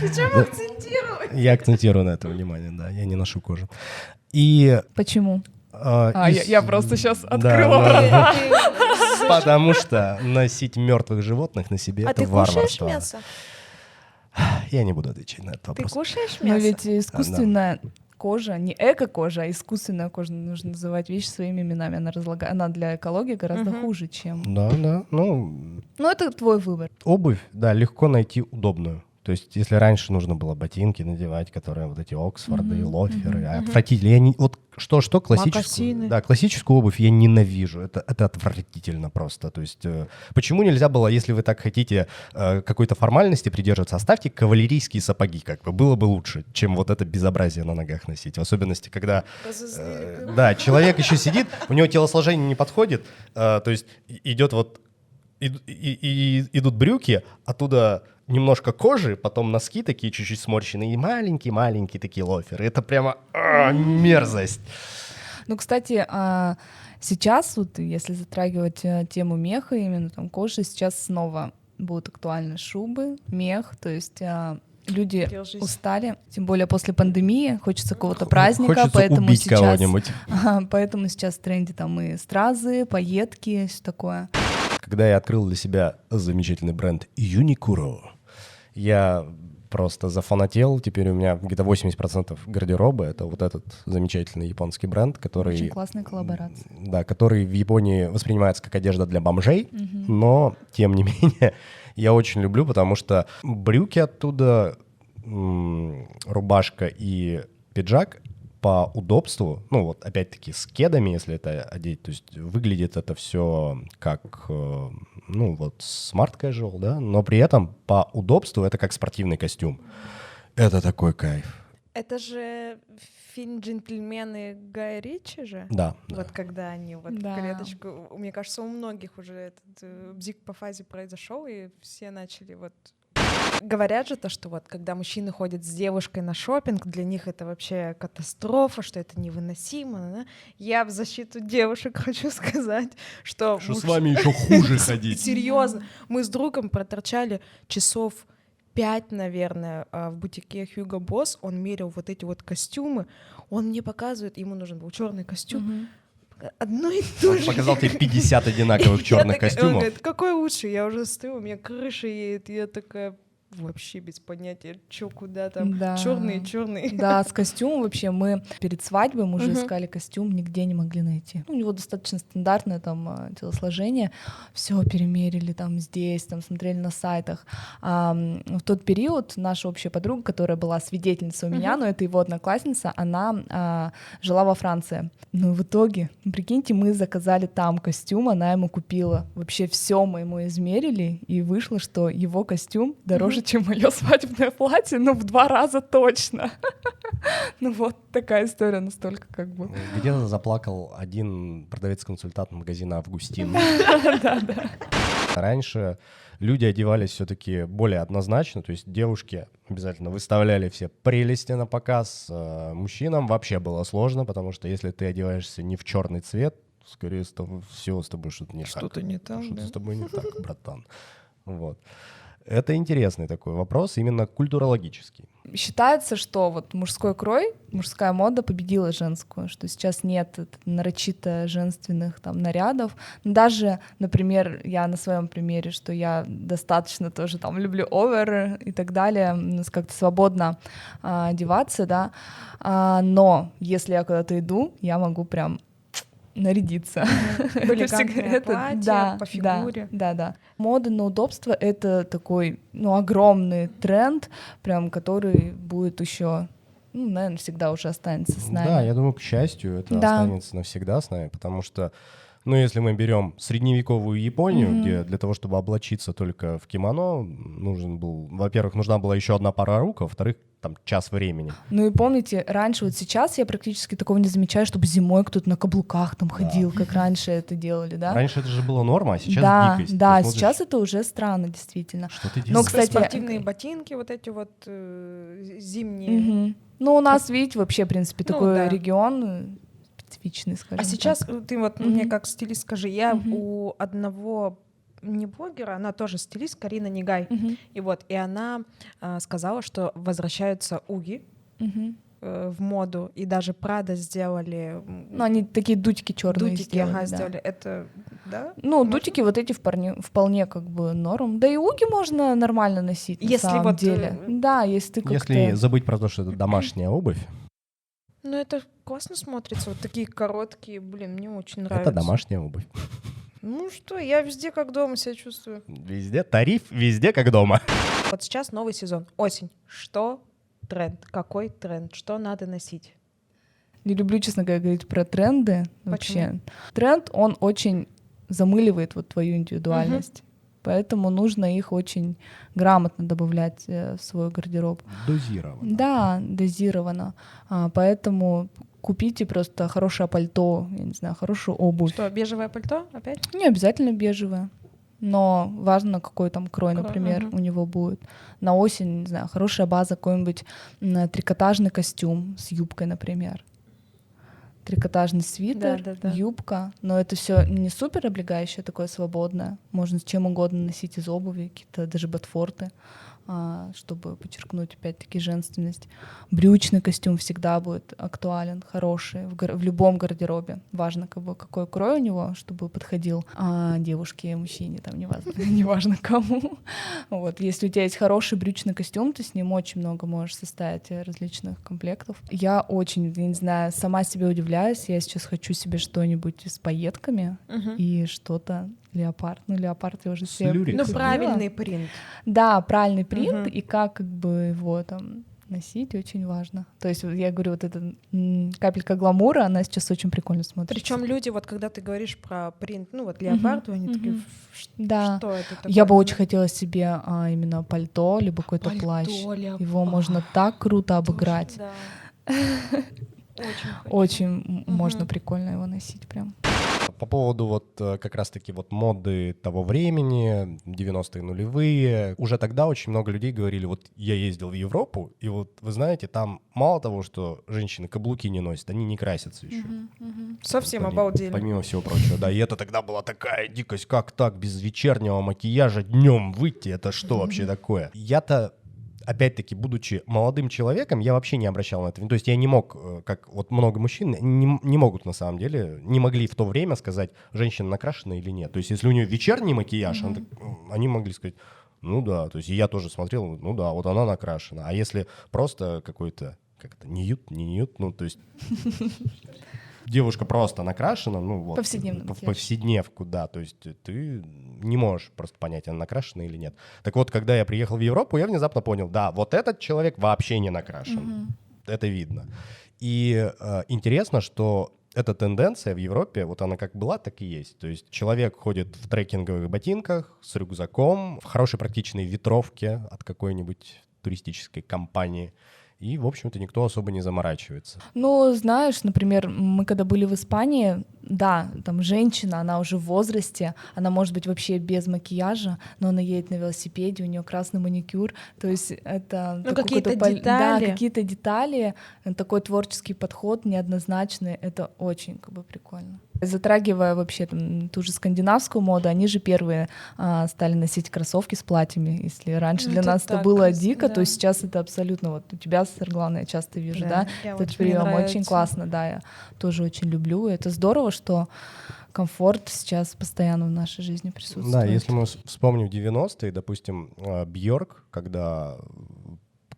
Зачем акцентировать? Я акцентирую на это внимание, да, я не ношу кожу. И... Почему? из- я просто сейчас Да, открыла да, врата. да. Потому что носить мертвых животных на себе — А это ты кушаешь варварство. мясо? Я не буду отвечать на этот Ты вопрос. кушаешь Но мясо? ведь искусственная кожа, не эко-кожа, а искусственная кожа, нужно называть вещи своими именами. Она для экологии гораздо хуже, чем... Да, ну, Ну, это твой выбор. обувь, да, легко найти удобную. То есть, если раньше нужно было ботинки надевать, которые вот эти Оксфорды, лоферы, отвратительно. Я не, вот что классическую, Мокасины. да, классическую обувь я ненавижу. Это отвратительно просто. То есть, почему нельзя было, если вы так хотите какой-то формальности придерживаться, оставьте кавалерийские сапоги, как бы было бы лучше, чем вот это безобразие на ногах носить. В особенности, когда да, человек еще сидит, у него телосложение не подходит, то есть идет вот идут брюки, оттуда немножко кожи, потом носки такие чуть-чуть сморщенные, и маленькие-маленькие такие лоферы. Это прямо мерзость. Ну, кстати, сейчас, вот если затрагивать тему меха, именно там кожи, сейчас снова будут актуальны шубы, мех, то есть люди Держись. устали, тем более после пандемии, хочется какого-то праздника, Хочется поэтому убить сейчас... кого-нибудь. Ага, поэтому сейчас в тренде там и стразы, пайетки, все такое. Когда я открыл для себя замечательный бренд Юникуро, я просто зафанател. Теперь у меня где-то 80% гардероба — это вот этот замечательный японский бренд, который... Очень классная коллаборация. Да, который в Японии воспринимается как одежда для бомжей, но, тем не менее, я очень люблю, потому что брюки оттуда, рубашка и пиджак по удобству, ну вот опять-таки с кедами, если это одеть, то есть выглядит это все как, ну вот smart casual, да, но при этом по удобству это как спортивный костюм. Это такой кайф. Это же фильм «Джентльмены» Гая Ричи же? Да. Вот когда они вот Да. в клеточку... Мне кажется, у многих уже этот бзик по фазе произошел, и все начали вот... Говорят же то, что вот когда мужчины ходят с девушкой на шопинг, для них это вообще катастрофа, что это невыносимо. Да? Я в защиту девушек хочу сказать, что... Что с вами еще хуже ходить. Серьезно. Мы с другом проторчали часов 5, наверное, в бутике Hugo Boss. Он мерил вот эти вот костюмы. Он мне показывает, ему нужен был черный костюм. Одно и то Он же. показал тебе 50 одинаковых черных Я такая, он костюмов. говорит, какой лучше? Я уже стою, у меня крыша едет. Я такая, вообще без понятия, что куда там. Да. Черный. Да, с костюмом вообще мы перед свадьбой мы уже Мгм. искали костюм, нигде не могли найти. У него достаточно стандартное там телосложение, все перемерили там здесь, там смотрели на сайтах. В тот период наша общая подруга, которая была свидетельницей у меня, но это его одноклассница, она жила во Франции. Ну и в итоге, прикиньте, мы заказали там костюм, она ему купила. Вообще все мы ему измерили, и вышло, что его костюм дороже, чем мое свадебное платье, ну в 2 раза точно. Ну вот такая история настолько как бы. Где-то заплакал один продавец-консультант магазина «Августин». Раньше люди одевались все-таки более однозначно, то есть девушки обязательно выставляли все прелести на показ, мужчинам вообще было сложно, потому что если ты одеваешься не в черный цвет, скорее всего с тобой что-то не так. Что-то не так, Что-то да. с тобой не так, братан. Вот. Это интересный такой вопрос, именно культурологический. Считается, что вот мужской крой, мужская мода победила женскую, что сейчас нет нарочито женственных там нарядов. Даже, например, я на своем примере, что я достаточно тоже там люблю овер и так далее, как-то свободно одеваться, да, но если я куда-то иду, я могу прям нарядиться. Элегантное платье, по фигуре. Да. Мода на удобство — это такой, огромный тренд, прям, который будет еще, наверное, всегда уже останется с нами. Да, я думаю, к счастью, это Да. останется навсегда с нами, потому что, если мы берем средневековую Японию, где для того, чтобы облачиться только в кимоно, нужна была еще одна пара рук, а во-вторых, там час времени. Ну и помните, раньше, вот сейчас я практически такого не замечаю, чтобы зимой кто-то на каблуках там ходил, как раньше это делали, да? Раньше это же было норма, а сейчас Да, дикость. да, Ты смотришь, сейчас это уже странно, действительно. что ты Но, делаешь? кстати, Спортивные ботинки, вот эти вот зимние. Мгм. Ну, у нас, видите, вообще, в принципе, Ну, такой да. регион специфичный, скажем А сейчас так. ты вот Мгм. мне как стилист скажи, я Мгм. у одного не блогера, она тоже стилист, Карина Нигай, Мгм. и она сказала, что возвращаются уги Мгм. в моду, и даже Прада сделали Ну, они такие дутики черные дутики, сделали, да. сделали. Это, да? Ну, Можно? дутики вот эти вполне как бы норм. Да и уги можно нормально носить, на Если самом вот, деле. Да, если ты как-то... Если забыть про то, что это домашняя обувь, Ну, это классно смотрится, вот такие короткие, мне очень нравится. это домашняя обувь. Ну что, я везде как дома себя чувствую. Везде тариф, везде как дома. Вот сейчас новый сезон, осень. Что тренд? Какой тренд? Что надо носить? Не люблю, честно говоря, говорить про тренды вообще. Тренд, он очень замыливает вот твою индивидуальность. Поэтому нужно их очень грамотно добавлять в свой гардероб. Дозировано. Да, дозированно. Поэтому купите просто хорошее пальто, я не знаю, хорошую обувь. Что, бежевое пальто опять? Не обязательно бежевое, но важно, какой там крой, например, у него будет. На осень, не знаю, хорошая база, какой-нибудь трикотажный костюм с юбкой, например. Трикотажный свитер, Да. юбка, но это все не супер облегающее, такое свободное. Можно с чем угодно носить из обуви, какие-то даже ботфорты. чтобы подчеркнуть опять-таки женственность. Брючный костюм всегда будет актуален, хороший в любом гардеробе. Важно, как бы, какой крой у него, чтобы подходил девушке, мужчине, там, неважно кому. Вот. Если у тебя есть хороший брючный костюм, ты с ним очень много можешь составить различных комплектов. Я не знаю, сама себе удивляюсь. Я сейчас хочу себе что-нибудь с пайетками и что-то леопард. Ну, леопард я уже себе Люрикс. Ну, правильный принт. Да, правильный принт, и как бы его там носить очень важно. То есть я говорю, вот эта капелька гламура, она сейчас очень прикольно смотрится. Причем люди, вот когда ты говоришь про принт, ну вот леопарду, они такие, да. Что это такое? Я бы очень хотела себе именно пальто, либо какой-то плащ. Леопард. Его можно так круто обыграть. Да. Очень можно прикольно его носить прям. По поводу вот как раз-таки вот моды того времени, 90-е нулевые, уже тогда очень много людей говорили, вот я ездил в Европу, и вот вы знаете, там мало того, что женщины каблуки не носят, они не красятся еще. Совсем обалдели. Помимо всего прочего, да, и это тогда была такая дикость, как так без вечернего макияжа днем выйти, это что вообще такое? Я-то опять-таки, будучи молодым человеком, я вообще не обращал на это. То есть я не мог, как вот много мужчин, не могут на самом деле, не могли в то время сказать, женщина накрашена или нет. То есть если у нее вечерний макияж, они могли сказать, ну да. То есть я тоже смотрел, ну да, вот она накрашена. А если просто какой-то, как-то ньют, ну то есть... Девушка просто накрашена, ну вот, в повседневку, да, то есть ты не можешь просто понять, она накрашена или нет. Так вот, когда я приехал в Европу, я внезапно понял, да, вот этот человек вообще не накрашен, это видно. И интересно, что эта тенденция в Европе, вот она как была, так и есть. То есть человек ходит в трекинговых ботинках, с рюкзаком, в хорошей практичной ветровке от какой-нибудь туристической компании, и, в общем-то, никто особо не заморачивается. Ну, знаешь, например, мы когда были в Испании, да, там женщина, она уже в возрасте, она может быть вообще без макияжа, но она едет на велосипеде, у нее красный маникюр, то есть это... какие-то детали. Да, какие-то детали, такой творческий подход неоднозначный, это очень как бы прикольно. Затрагивая вообще там, ту же скандинавскую моду, они же первые стали носить кроссовки с платьями. Если раньше для нас это было дико, то сейчас это абсолютно... Вот у тебя, Светлана, я часто вижу, да? Этот прием очень классно, да, я тоже очень люблю. Это здорово, что комфорт сейчас постоянно в нашей жизни присутствует. Да, если мы вспомним 90-е, допустим, Бьорк, когда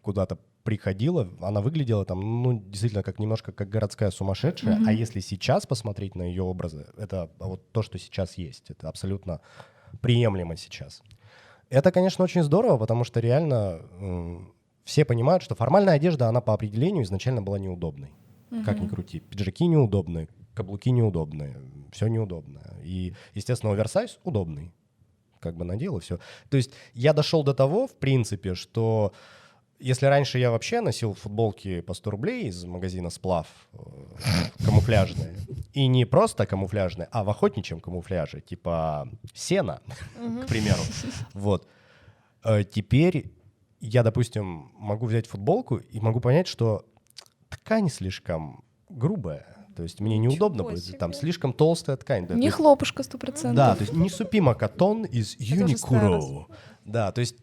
куда-то приходила, она выглядела там, ну, действительно, как немножко как городская сумасшедшая, а если сейчас посмотреть на ее образы, это вот то, что сейчас есть, это абсолютно приемлемо сейчас. Это, конечно, очень здорово, потому что реально все понимают, что формальная одежда, она по определению изначально была неудобной. Как ни крути. Пиджаки неудобные, каблуки неудобные, все неудобно. И, естественно, оверсайз удобный. Как бы надел и все. То есть я дошел до того, в принципе, что если раньше я вообще носил футболки по 100 рублей из магазина «Сплав», камуфляжные, и не просто камуфляжные, а в охотничьем камуфляже, типа сена, к примеру. Вот. Теперь я, допустим, могу взять футболку и могу понять, что ткань слишком грубая. То есть мне неудобно будет, там слишком толстая ткань. Да, не хлопушка 100%. Да, то есть не Supima Cotton из Uniqlo. Да, то есть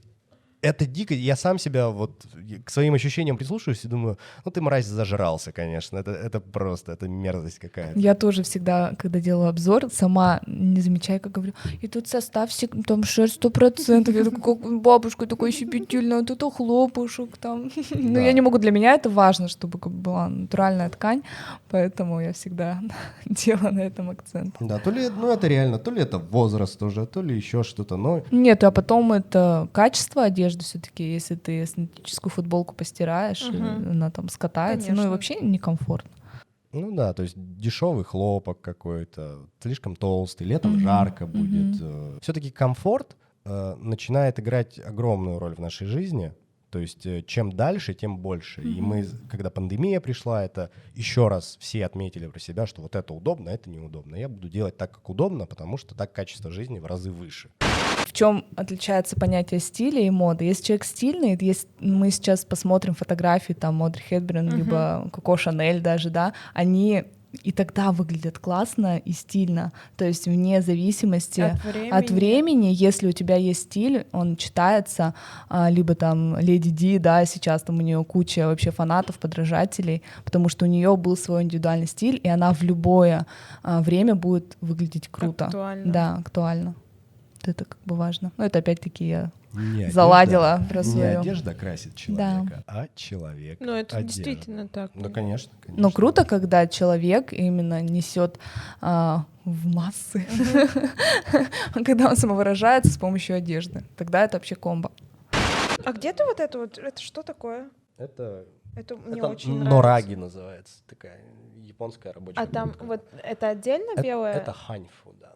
это дико. Я сам себя вот к своим ощущениям прислушиваюсь и думаю, ну ты, мразь, зажрался, конечно. Это просто, это мерзость какая-то. Я тоже всегда, когда делаю обзор, сама не замечаю, как говорю, и тут состав там шерсть 100%. Я такая, как бабушка такой щепетильная, вот это хлопушек там. Но я не могу, для меня это важно, чтобы была натуральная ткань, поэтому я всегда делаю на этом акцент. Да, то ли, ну это реально, то ли это возраст уже, то ли еще что-то, но... Нет, а потом это качество одежды все-таки, если ты синтетическую футболку постираешь, она там скатается, ну и вообще некомфортно. Ну да, то есть дешевый хлопок какой-то, слишком толстый, летом жарко будет. Все-таки комфорт начинает играть огромную роль в нашей жизни. То есть чем дальше, тем больше. И мы, когда пандемия пришла, это еще раз все отметили про себя, что вот это удобно, это неудобно. Я буду делать так, как удобно, потому что так качество жизни в разы выше. В чем отличается понятие стиля и моды? Если человек стильный, если мы сейчас посмотрим фотографии там Одри Хепберн, либо Коко Шанель даже, да, они и тогда выглядят классно и стильно. То есть вне зависимости От времени. если у тебя есть стиль, он читается, либо там Леди Ди, да, сейчас там у нее куча вообще фанатов, подражателей, потому что у нее был свой индивидуальный стиль, и она в любое время будет выглядеть круто. Актуально. Да, актуально. Это как бы важно. Но это опять-таки я Не заладила одежда, про не свою. одежда красит человека, а человек. Ну, это одежду. действительно так. Ну, конечно, конечно. Но круто, когда человек именно несет в массы, когда он самовыражается с помощью одежды. Тогда это вообще комбо. А где ты вот это что такое? Это Это мне Это очень нравится. нораги называется, такая японская рабочая А там куртка. вот это отдельно белое? Это ханьфу, да.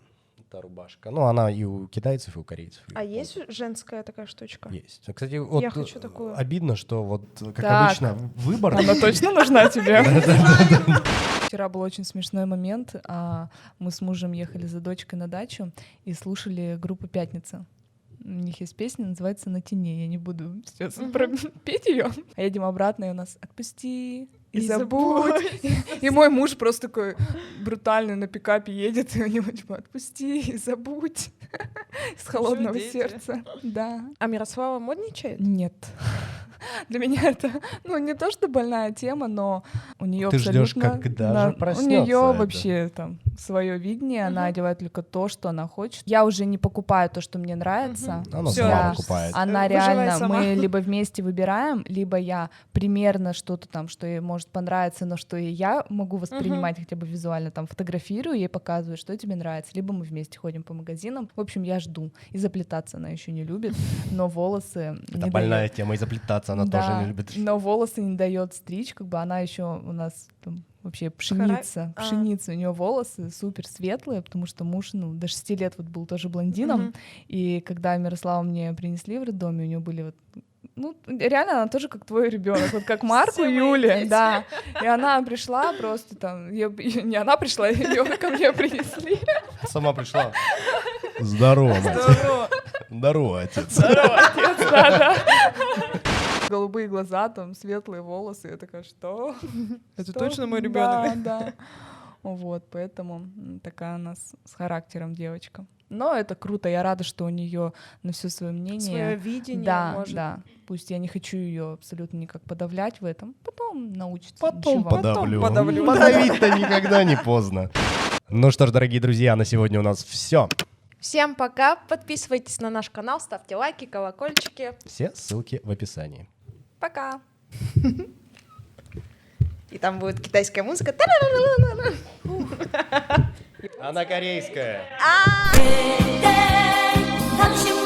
Это рубашка. Ну, она и у китайцев, и у корейцев. и у А японцев есть женская такая штучка? Есть. А, кстати, вот Я хочу такую. обидно, что вот, как Так. обычно, выбор... Она точно нужна тебе? Вчера был очень смешной момент. Мы с мужем ехали за дочкой на дачу и слушали группу «Пятница». У них есть песня, называется «На тени». Я не буду сейчас петь ее. А едем обратно, и у нас «Отпусти и забудь». И мой муж просто такой брутальный на пикапе едет, и у него типа «Отпусти и забудь». С холодного дети. сердца. Да. А Мирослава модничает? Нет. Для меня это, не то что больная тема, но у нее Ты ждёшь, абсолютно... когда же У проснётся нее это. вообще там свое видение, она одевает только то, что она хочет. Я уже не покупаю то, что мне нравится. Она Всё. сама покупает. Она Выживай реально, сама. мы либо вместе выбираем, либо я примерно что-то там, что ей может понравиться, но что и я могу воспринимать хотя бы визуально, там фотографирую, ей показываю, что тебе нравится, либо мы вместе ходим по магазинам. В общем, я жду. И заплетаться она еще не любит, но волосы Это не больная даёт. тема, и заплетаться она Да, тоже не любит. но волосы не дает стричь, как бы она еще у нас там вообще пшеница, А. пшеница, у нее волосы супер светлые, потому что муж, до 6 лет вот был тоже блондином, и когда Мирославу мне принесли в роддоме, у нее были вот реально она тоже как твой ребенок, вот как Марку, Все мои Юле, дети. да. И она пришла просто там, не она пришла, ее ко мне принесли. Сама пришла. Здорово, мать. Здорово, отец. Здорово, отец, да. Голубые глаза, там светлые волосы. Я такая, что? Это Что? точно мой ребенок? Да. Вот, поэтому такая у нас с характером девочка. Но это круто, я рада, что у нее на все свое мнение. Свое видение Да, может. да. Пусть я не хочу ее абсолютно никак подавлять в этом. Потом научится. Потом ничего. подавлю. подавлю. Подавить-то никогда не поздно. Ну что ж, дорогие друзья, на сегодня у нас все. Всем пока. Подписывайтесь на наш канал, ставьте лайки, колокольчики. Все ссылки в описании. Пока. И там будет китайская музыка. Она корейская. 당신